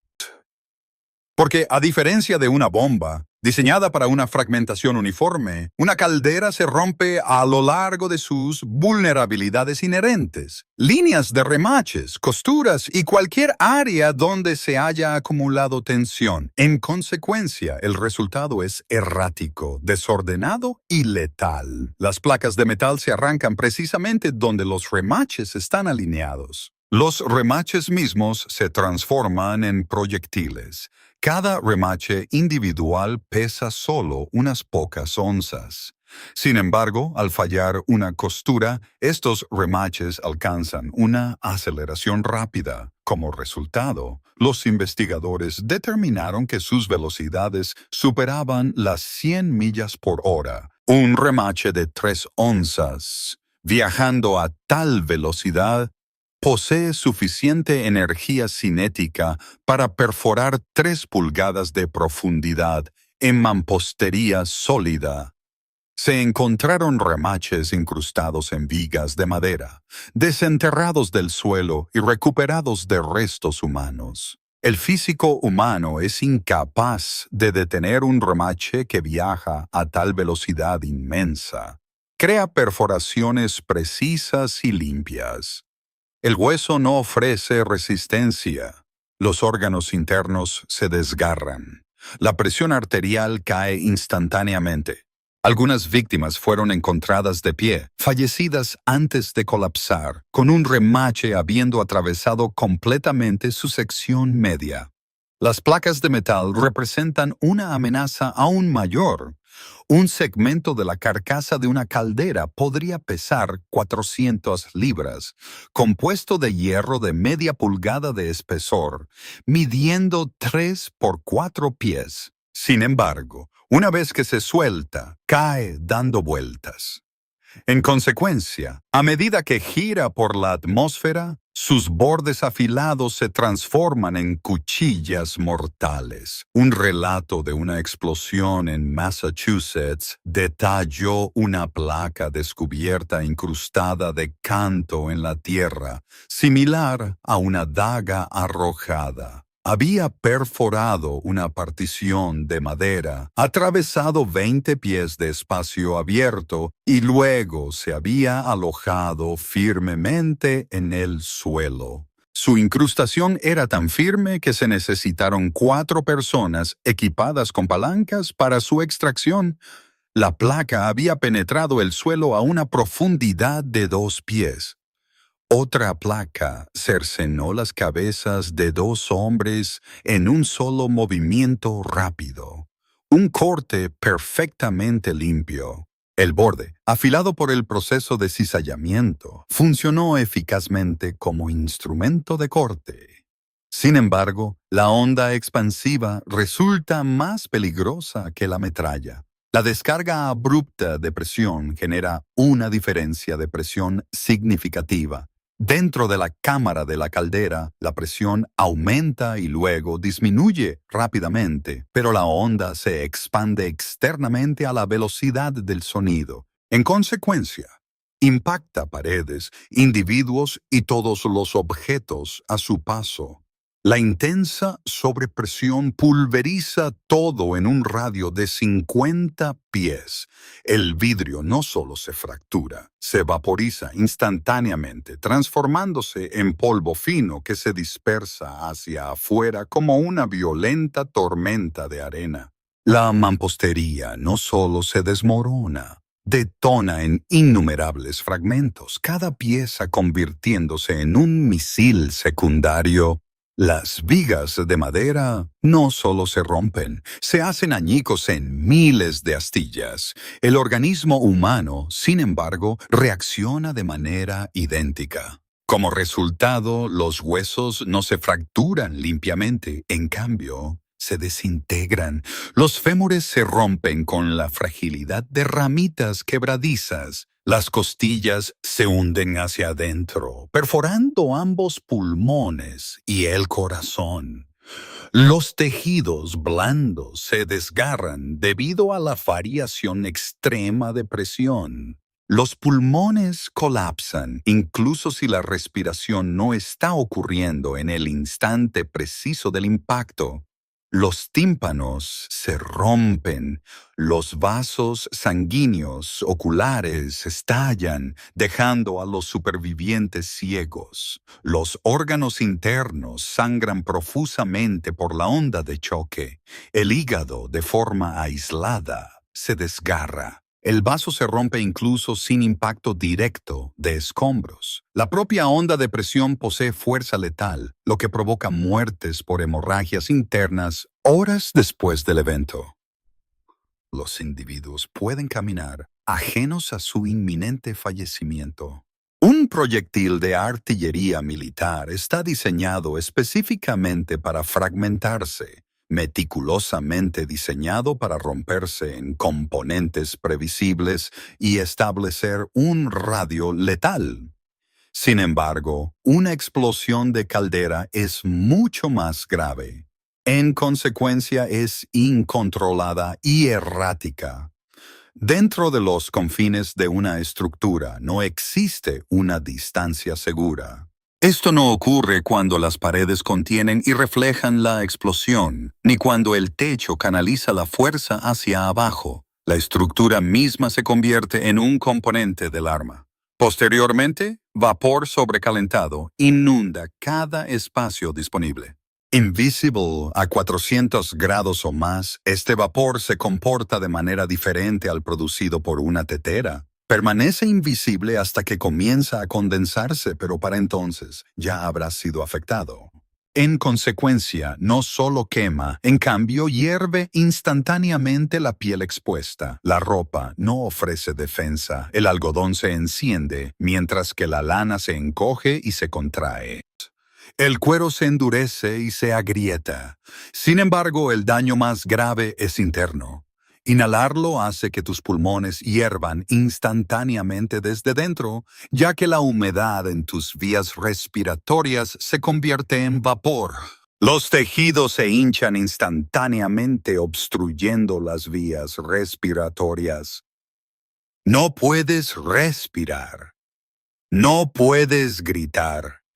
Porque, a diferencia de una bomba, diseñada para una fragmentación uniforme, una caldera se rompe a lo largo de sus vulnerabilidades inherentes, líneas de remaches, costuras y cualquier área donde se haya acumulado tensión. En consecuencia, el resultado es errático, desordenado y letal. Las placas de metal se arrancan precisamente donde los remaches están alineados. Los remaches mismos se transforman en proyectiles. Cada remache individual pesa solo unas pocas onzas. Sin embargo, al fallar una costura, estos remaches alcanzan una aceleración rápida. Como resultado, los investigadores determinaron que sus velocidades superaban las 100 millas por hora. Un remache de 3 onzas, viajando a tal velocidad, posee suficiente energía cinética para perforar 3 pulgadas de profundidad en mampostería sólida. Se encontraron remaches incrustados en vigas de madera, desenterrados del suelo y recuperados de restos humanos. El físico humano es incapaz de detener un remache que viaja a tal velocidad inmensa. Crea perforaciones precisas y limpias. El hueso no ofrece resistencia. Los órganos internos se desgarran. La presión arterial cae instantáneamente. Algunas víctimas fueron encontradas de pie, fallecidas antes de colapsar, con un remache habiendo atravesado completamente su sección media. Las placas de metal representan una amenaza aún mayor. Un segmento de la carcasa de una caldera podría pesar 400 libras, compuesto de hierro de media pulgada de espesor, midiendo 3 por 4 pies. Sin embargo, una vez que se suelta, cae dando vueltas. En consecuencia, a medida que gira por la atmósfera, sus bordes afilados se transforman en cuchillas mortales. Un relato de una explosión en Massachusetts detalló una placa descubierta incrustada de canto en la tierra, similar a una daga arrojada. Había perforado una partición de madera, atravesado 20 pies de espacio abierto y luego se había alojado firmemente en el suelo. Su incrustación era tan firme que se necesitaron 4 personas equipadas con palancas para su extracción. La placa había penetrado el suelo a una profundidad de 2 pies. Otra placa cercenó las cabezas de 2 hombres en un solo movimiento rápido. Un corte perfectamente limpio. El borde, afilado por el proceso de cizallamiento, funcionó eficazmente como instrumento de corte. Sin embargo, la onda expansiva resulta más peligrosa que la metralla. La descarga abrupta de presión genera una diferencia de presión significativa. Dentro de la cámara de la caldera, la presión aumenta y luego disminuye rápidamente, pero la onda se expande externamente a la velocidad del sonido. En consecuencia, impacta paredes, individuos y todos los objetos a su paso. La intensa sobrepresión pulveriza todo en un radio de 50 pies. El vidrio no solo se fractura, se vaporiza instantáneamente, transformándose en polvo fino que se dispersa hacia afuera como una violenta tormenta de arena. La mampostería no solo se desmorona, detona en innumerables fragmentos, cada pieza convirtiéndose en un misil secundario. Las vigas de madera no solo se rompen, se hacen añicos en miles de astillas. El organismo humano, sin embargo, reacciona de manera idéntica. Como resultado, los huesos no se fracturan limpiamente, en cambio, se desintegran. Los fémures se rompen con la fragilidad de ramitas quebradizas. Las costillas se hunden hacia adentro, perforando ambos pulmones y el corazón. Los tejidos blandos se desgarran debido a la variación extrema de presión. Los pulmones colapsan, incluso si la respiración no está ocurriendo en el instante preciso del impacto. Los tímpanos se rompen, los vasos sanguíneos oculares estallan, dejando a los supervivientes ciegos. Los órganos internos sangran profusamente por la onda de choque. El hígado, de forma aislada, se desgarra. El vaso se rompe incluso sin impacto directo de escombros. La propia onda de presión posee fuerza letal, lo que provoca muertes por hemorragias internas horas después del evento. Los individuos pueden caminar ajenos a su inminente fallecimiento. Un proyectil de artillería militar está diseñado específicamente para fragmentarse, meticulosamente diseñado para romperse en componentes previsibles y establecer un radio letal. Sin embargo, una explosión de caldera es mucho más grave. En consecuencia, es incontrolada y errática. Dentro de los confines de una estructura no existe una distancia segura. Esto no ocurre cuando las paredes contienen y reflejan la explosión, ni cuando el techo canaliza la fuerza hacia abajo. La estructura misma se convierte en un componente del arma. Posteriormente, vapor sobrecalentado inunda cada espacio disponible. Invisible a 400 grados o más, este vapor se comporta de manera diferente al producido por una tetera. Permanece invisible hasta que comienza a condensarse, pero para entonces ya habrá sido afectado. En consecuencia, no solo quema, en cambio hierve instantáneamente la piel expuesta. La ropa no ofrece defensa. El algodón se enciende, mientras que la lana se encoge y se contrae. El cuero se endurece y se agrieta. Sin embargo, el daño más grave es interno. Inhalarlo hace que tus pulmones hiervan instantáneamente desde dentro, ya que la humedad en tus vías respiratorias se convierte en vapor. Los tejidos se hinchan instantáneamente, obstruyendo las vías respiratorias. No puedes respirar. No puedes gritar.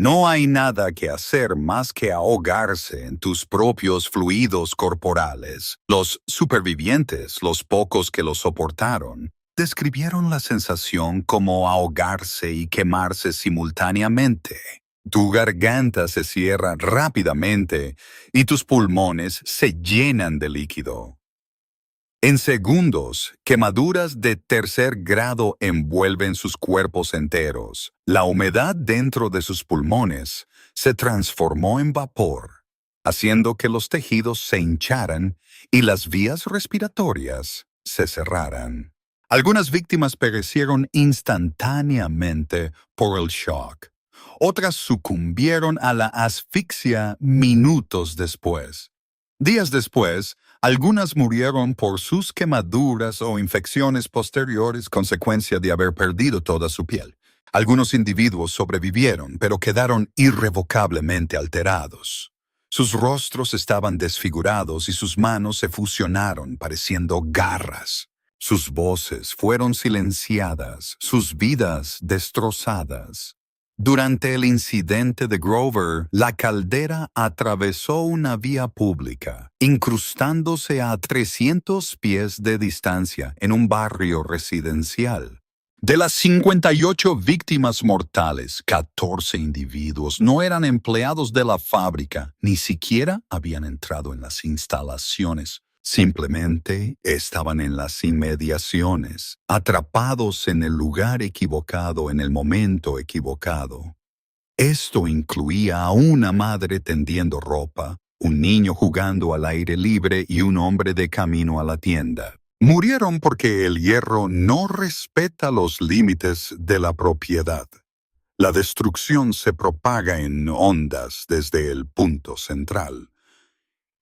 No hay nada que hacer más que ahogarse en tus propios fluidos corporales. Los supervivientes, los pocos que lo soportaron, describieron la sensación como ahogarse y quemarse simultáneamente. Tu garganta se cierra rápidamente y tus pulmones se llenan de líquido. En segundos, quemaduras de tercer grado envuelven sus cuerpos enteros. La humedad dentro de sus pulmones se transformó en vapor, haciendo que los tejidos se hincharan y las vías respiratorias se cerraran. Algunas víctimas perecieron instantáneamente por el shock. Otras sucumbieron a la asfixia minutos después. Días después, algunas murieron por sus quemaduras o infecciones posteriores consecuencia de haber perdido toda su piel. Algunos individuos sobrevivieron, pero quedaron irrevocablemente alterados. Sus rostros estaban desfigurados y sus manos se fusionaron pareciendo garras. Sus voces fueron silenciadas, sus vidas destrozadas. Durante el incidente de Grover, la caldera atravesó una vía pública, incrustándose a 300 pies de distancia en un barrio residencial. De las 58 víctimas mortales, 14 individuos no eran empleados de la fábrica, ni siquiera habían entrado en las instalaciones. Simplemente estaban en las inmediaciones, atrapados en el lugar equivocado en el momento equivocado. Esto incluía a una madre tendiendo ropa, un niño jugando al aire libre y un hombre de camino a la tienda. Murieron porque el hierro no respeta los límites de la propiedad. La destrucción se propaga en ondas desde el punto central.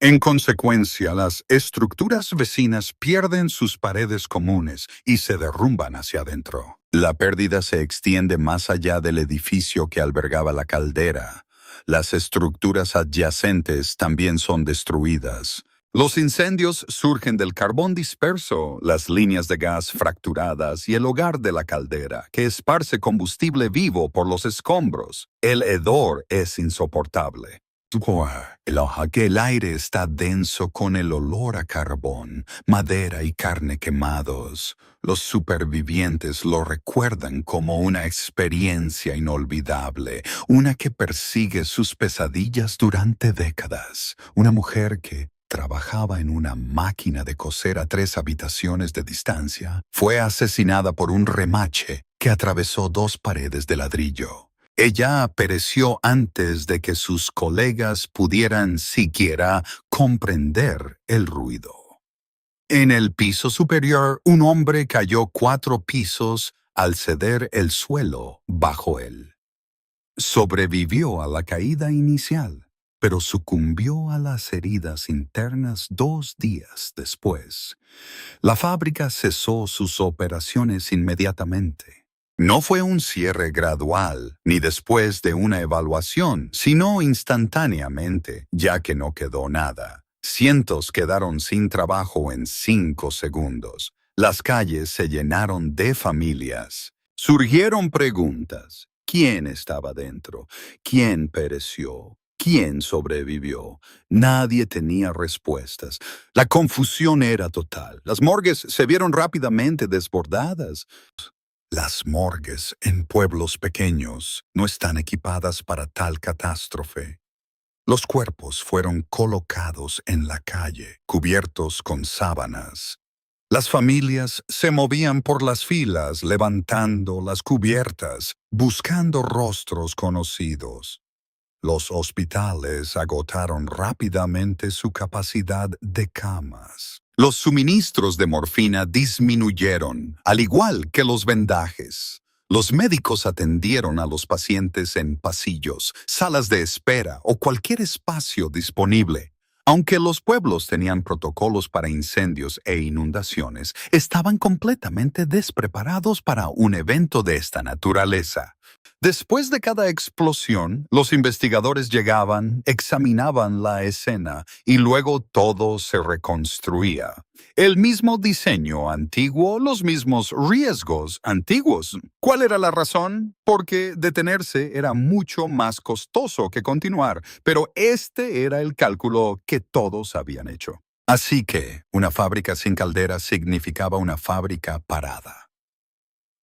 En consecuencia, las estructuras vecinas pierden sus paredes comunes y se derrumban hacia adentro. La pérdida se extiende más allá del edificio que albergaba la caldera. Las estructuras adyacentes también son destruidas. Los incendios surgen del carbón disperso, las líneas de gas fracturadas y el hogar de la caldera, que esparce combustible vivo por los escombros. El hedor es insoportable. El aire está denso con el olor a carbón, madera y carne quemados. Los supervivientes lo recuerdan como una experiencia inolvidable, una que persigue sus pesadillas durante décadas. Una mujer que trabajaba en una máquina de coser a 3 habitaciones de distancia, fue asesinada por un remache que atravesó 2 paredes de ladrillo. Ella pereció antes de que sus colegas pudieran siquiera comprender el ruido. En el piso superior, un hombre cayó 4 pisos al ceder el suelo bajo él. Sobrevivió a la caída inicial, pero sucumbió a las heridas internas 2 días después. La fábrica cesó sus operaciones inmediatamente. No fue un cierre gradual, ni después de una evaluación, sino instantáneamente, ya que no quedó nada. Cientos quedaron sin trabajo en 5 segundos. Las calles se llenaron de familias. Surgieron preguntas. ¿Quién estaba dentro? ¿Quién pereció? ¿Quién sobrevivió? Nadie tenía respuestas. La confusión era total. Las morgues se vieron rápidamente desbordadas. Las morgues en pueblos pequeños no están equipadas para tal catástrofe. Los cuerpos fueron colocados en la calle, cubiertos con sábanas. Las familias se movían por las filas, levantando las cubiertas, buscando rostros conocidos. Los hospitales agotaron rápidamente su capacidad de camas. Los suministros de morfina disminuyeron, al igual que los vendajes. Los médicos atendieron a los pacientes en pasillos, salas de espera o cualquier espacio disponible. Aunque los pueblos tenían protocolos para incendios e inundaciones, estaban completamente despreparados para un evento de esta naturaleza. Después de cada explosión, los investigadores llegaban, examinaban la escena y luego todo se reconstruía. El mismo diseño antiguo, los mismos riesgos antiguos. ¿Cuál era la razón? Porque detenerse era mucho más costoso que continuar, pero este era el cálculo que todos habían hecho. Así que una fábrica sin caldera significaba una fábrica parada.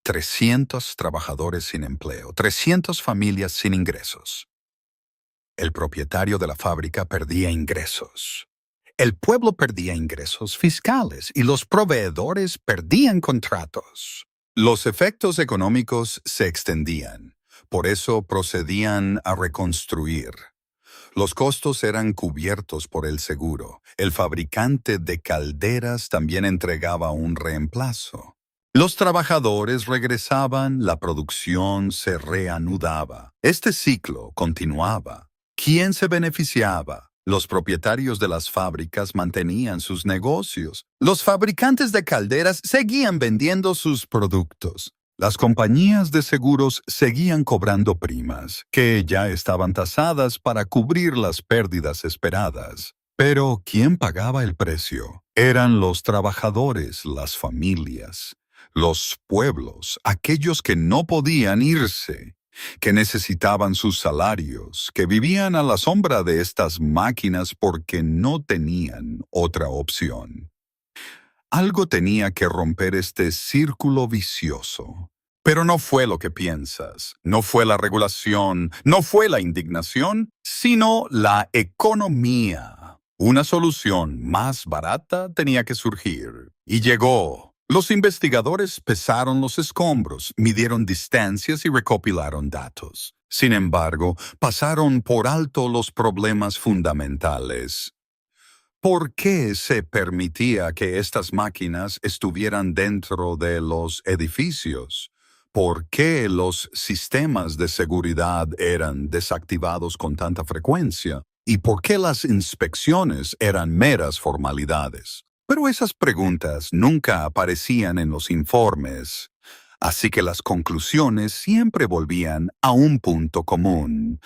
300 trabajadores sin empleo, 300 familias sin ingresos. El propietario de la fábrica perdía ingresos. El pueblo perdía ingresos fiscales y los proveedores perdían contratos. Los efectos económicos se extendían. Por eso procedían a reconstruir. Los costos eran cubiertos por el seguro. El fabricante de calderas también entregaba un reemplazo. Los trabajadores regresaban, la producción se reanudaba. Este ciclo continuaba. ¿Quién se beneficiaba? Los propietarios de las fábricas mantenían sus negocios. Los fabricantes de calderas seguían vendiendo sus productos. Las compañías de seguros seguían cobrando primas, que ya estaban tasadas para cubrir las pérdidas esperadas. Pero ¿quién pagaba el precio? Eran los trabajadores, las familias. Los pueblos, aquellos que no podían irse, que necesitaban sus salarios, que vivían a la sombra de estas máquinas porque no tenían otra opción. Algo tenía que romper este círculo vicioso. Pero no fue lo que piensas, no fue la regulación, no fue la indignación, sino la economía. Una solución más barata tenía que surgir, y llegó. Los investigadores pesaron los escombros, midieron distancias y recopilaron datos. Sin embargo, pasaron por alto los problemas fundamentales. ¿Por qué se permitía que estas máquinas estuvieran dentro de los edificios? ¿Por qué los sistemas de seguridad eran desactivados con tanta frecuencia? ¿Y por qué las inspecciones eran meras formalidades? Pero esas preguntas nunca aparecían en los informes, así que las conclusiones siempre volvían a un punto común: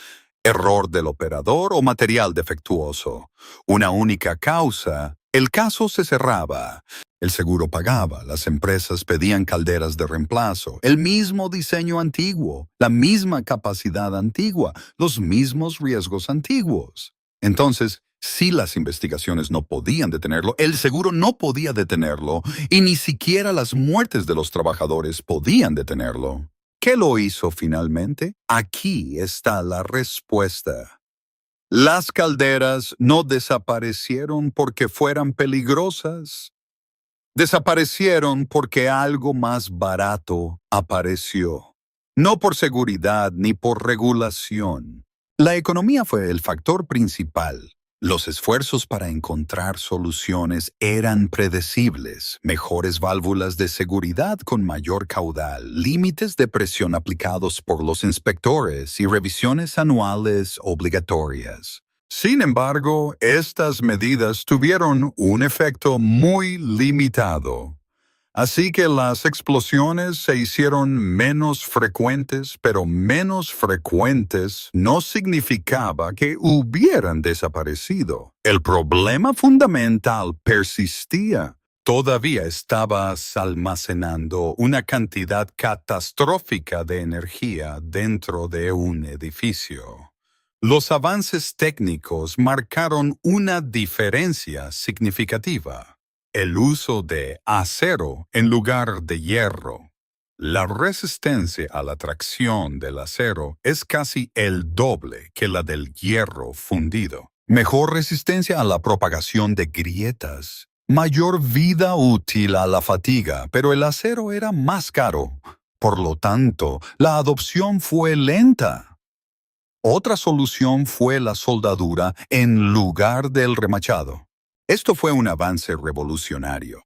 error del operador o material defectuoso. Una única causa, el caso se cerraba. El seguro pagaba, las empresas pedían calderas de reemplazo, el mismo diseño antiguo, la misma capacidad antigua, los mismos riesgos antiguos. Entonces, si las investigaciones no podían detenerlo, el seguro no podía detenerlo, y ni siquiera las muertes de los trabajadores podían detenerlo. ¿Qué lo hizo finalmente? Aquí está la respuesta. Las calderas no desaparecieron porque fueran peligrosas. Desaparecieron porque algo más barato apareció. No por seguridad ni por regulación. La economía fue el factor principal. Los esfuerzos para encontrar soluciones eran predecibles: mejores válvulas de seguridad con mayor caudal, límites de presión aplicados por los inspectores y revisiones anuales obligatorias. Sin embargo, estas medidas tuvieron un efecto muy limitado. Así que las explosiones se hicieron menos frecuentes, pero menos frecuentes no significaba que hubieran desaparecido. El problema fundamental persistía. Todavía estabas almacenando una cantidad catastrófica de energía dentro de un edificio. Los avances técnicos marcaron una diferencia significativa: el uso de acero en lugar de hierro. La resistencia a la tracción del acero es casi el doble que la del hierro fundido. Mejor resistencia a la propagación de grietas. Mayor vida útil a la fatiga, pero el acero era más caro. Por lo tanto, la adopción fue lenta. Otra solución fue la soldadura en lugar del remachado. Esto fue un avance revolucionario.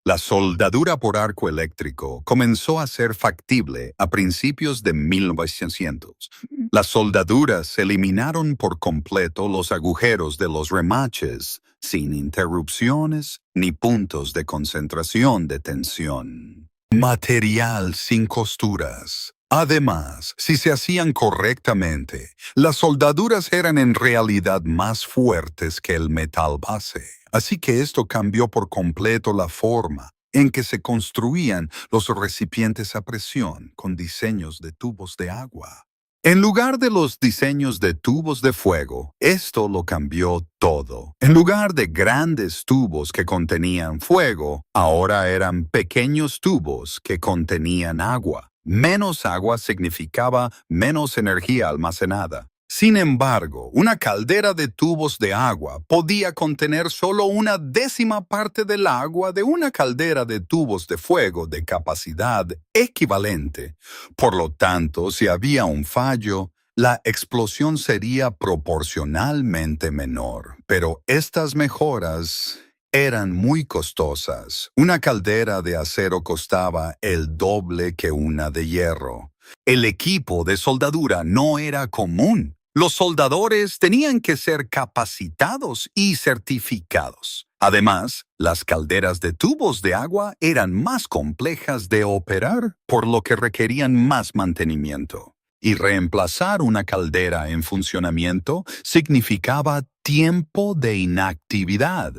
La soldadura por arco eléctrico comenzó a ser factible a principios de 1900. Las soldaduras eliminaron por completo los agujeros de los remaches, sin interrupciones ni puntos de concentración de tensión. Material sin costuras. Además, si se hacían correctamente, las soldaduras eran en realidad más fuertes que el metal base. Así que esto cambió por completo la forma en que se construían los recipientes a presión con diseños de tubos de agua. En lugar de los diseños de tubos de fuego, esto lo cambió todo. En lugar de grandes tubos que contenían fuego, ahora eran pequeños tubos que contenían agua. Menos agua significaba menos energía almacenada. Sin embargo, una caldera de tubos de agua podía contener solo una décima parte del agua de una caldera de tubos de fuego de capacidad equivalente. Por lo tanto, si había un fallo, la explosión sería proporcionalmente menor. Pero estas mejoras eran muy costosas. Una caldera de acero costaba el doble que una de hierro. El equipo de soldadura no era común. Los soldadores tenían que ser capacitados y certificados. Además, las calderas de tubos de agua eran más complejas de operar, por lo que requerían más mantenimiento. Y reemplazar una caldera en funcionamiento significaba tiempo de inactividad.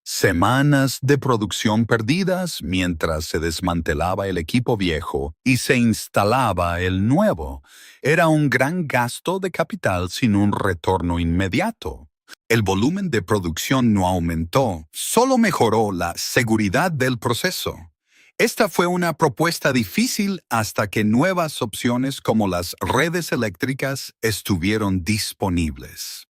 Semanas de producción perdidas mientras se desmantelaba el equipo viejo y se instalaba el nuevo. Era un gran gasto de capital sin un retorno inmediato. El volumen de producción no aumentó, solo mejoró la seguridad del proceso. Esta fue una propuesta difícil hasta que nuevas opciones como las redes eléctricas estuvieron disponibles.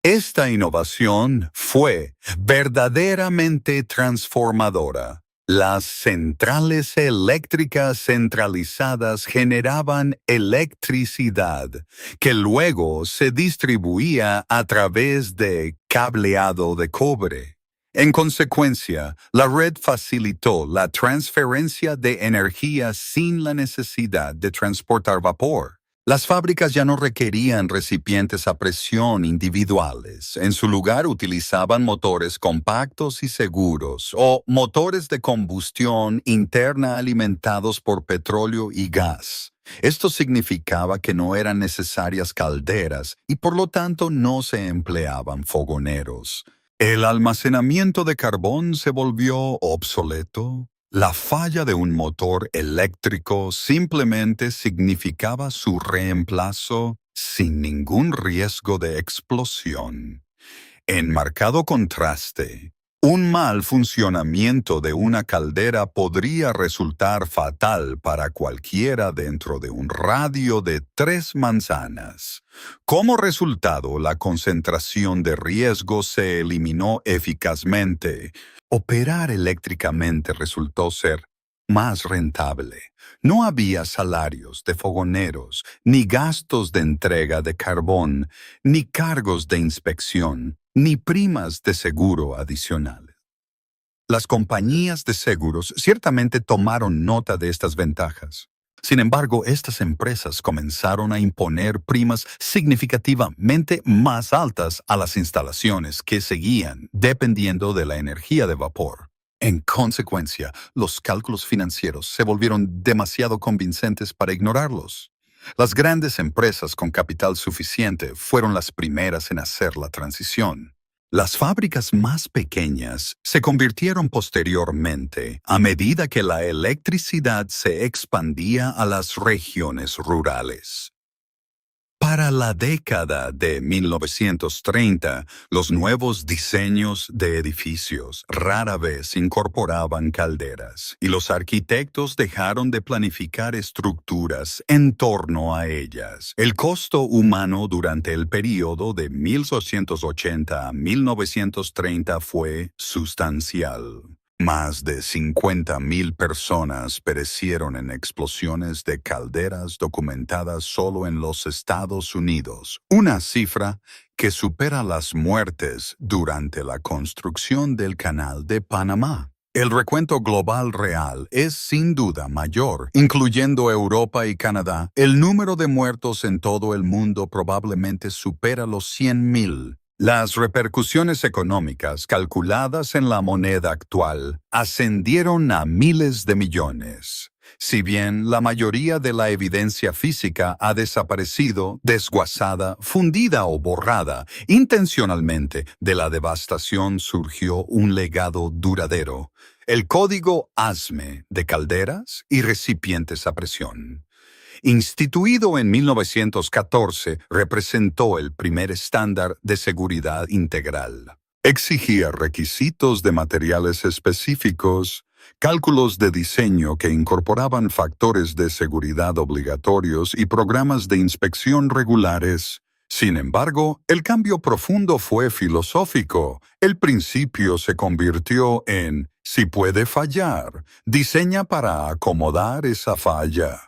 Esta innovación fue verdaderamente transformadora. Las centrales eléctricas centralizadas generaban electricidad, que luego se distribuía a través de cableado de cobre. En consecuencia, la red facilitó la transferencia de energía sin la necesidad de transportar vapor. Las fábricas ya no requerían recipientes a presión individuales. En su lugar utilizaban motores compactos y seguros o motores de combustión interna alimentados por petróleo y gas. Esto significaba que no eran necesarias calderas y por lo tanto no se empleaban fogoneros. El almacenamiento de carbón se volvió obsoleto. La falla de un motor eléctrico simplemente significaba su reemplazo sin ningún riesgo de explosión. En marcado contraste, un mal funcionamiento de una caldera podría resultar fatal para cualquiera dentro de un radio de 3 manzanas. Como resultado, la concentración de riesgo se eliminó eficazmente. Operar eléctricamente resultó ser más rentable. No había salarios de fogoneros, ni gastos de entrega de carbón, ni cargos de inspección, ni primas de seguro adicionales. Las compañías de seguros ciertamente tomaron nota de estas ventajas. Sin embargo, estas empresas comenzaron a imponer primas significativamente más altas a las instalaciones que seguían dependiendo de la energía de vapor. En consecuencia, los cálculos financieros se volvieron demasiado convincentes para ignorarlos. Las grandes empresas con capital suficiente fueron las primeras en hacer la transición. Las fábricas más pequeñas se convirtieron posteriormente a medida que la electricidad se expandía a las regiones rurales. Para la década de 1930, los nuevos diseños de edificios rara vez incorporaban calderas, y los arquitectos dejaron de planificar estructuras en torno a ellas. El costo humano durante el período de 1880 a 1930 fue sustancial. Más de 50,000 personas perecieron en explosiones de calderas documentadas solo en los Estados Unidos, una cifra que supera las muertes durante la construcción del Canal de Panamá. El recuento global real es sin duda mayor, incluyendo Europa y Canadá. El número de muertos en todo el mundo probablemente supera los 100,000. Las repercusiones económicas calculadas en la moneda actual ascendieron a miles de millones. Si bien la mayoría de la evidencia física ha desaparecido, desguazada, fundida o borrada, intencionalmente de la devastación surgió un legado duradero: el código ASME de calderas y recipientes a presión. Instituido en 1914, representó el primer estándar de seguridad integral. Exigía requisitos de materiales específicos, cálculos de diseño que incorporaban factores de seguridad obligatorios y programas de inspección regulares. Sin embargo, el cambio profundo fue filosófico. El principio se convirtió en: si puede fallar, diseña para acomodar esa falla.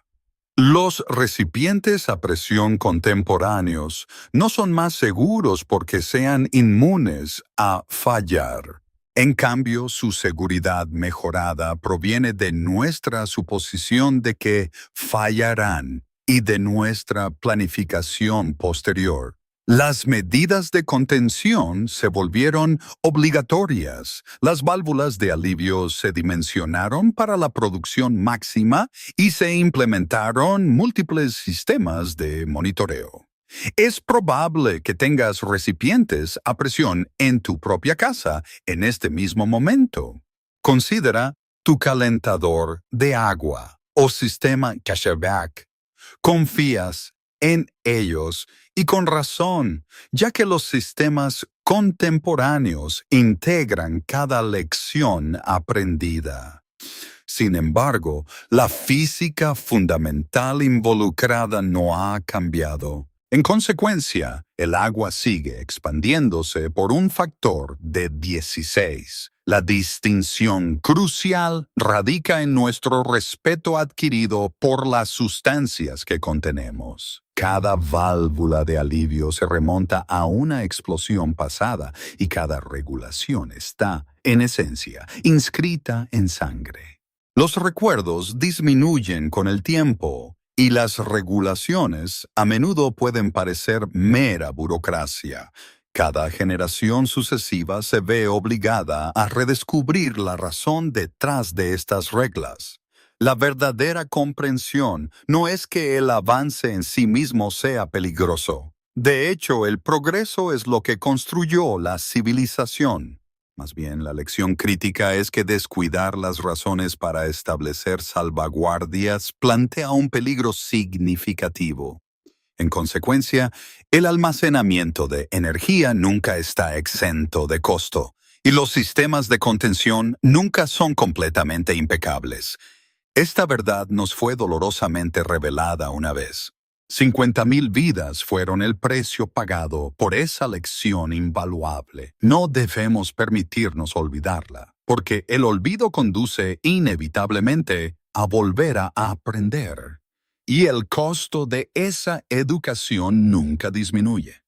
Los recipientes a presión contemporáneos no son más seguros porque sean inmunes a fallar. En cambio, su seguridad mejorada proviene de nuestra suposición de que fallarán y de nuestra planificación posterior. Las medidas de contención se volvieron obligatorias. Las válvulas de alivio se dimensionaron para la producción máxima y se implementaron múltiples sistemas de monitoreo. Es probable que tengas recipientes a presión en tu propia casa en este mismo momento. Considera tu calentador de agua o sistema cashback. Confías en ellos, y con razón, ya que los sistemas contemporáneos integran cada lección aprendida. Sin embargo, la física fundamental involucrada no ha cambiado. En consecuencia, el agua sigue expandiéndose por un factor de 16. La distinción crucial radica en nuestro respeto adquirido por las sustancias que contenemos. Cada válvula de alivio se remonta a una explosión pasada y cada regulación está, en esencia, inscrita en sangre. Los recuerdos disminuyen con el tiempo y las regulaciones a menudo pueden parecer mera burocracia. Cada generación sucesiva se ve obligada a redescubrir la razón detrás de estas reglas. La verdadera comprensión no es que el avance en sí mismo sea peligroso. De hecho, el progreso es lo que construyó la civilización. Más bien, la lección crítica es que descuidar las razones para establecer salvaguardias plantea un peligro significativo. En consecuencia, el almacenamiento de energía nunca está exento de costo, y los sistemas de contención nunca son completamente impecables. Esta verdad nos fue dolorosamente revelada una vez. 50.000 vidas fueron el precio pagado por esa lección invaluable. No debemos permitirnos olvidarla, porque el olvido conduce inevitablemente a volver a aprender. Y el costo de esa educación nunca disminuye.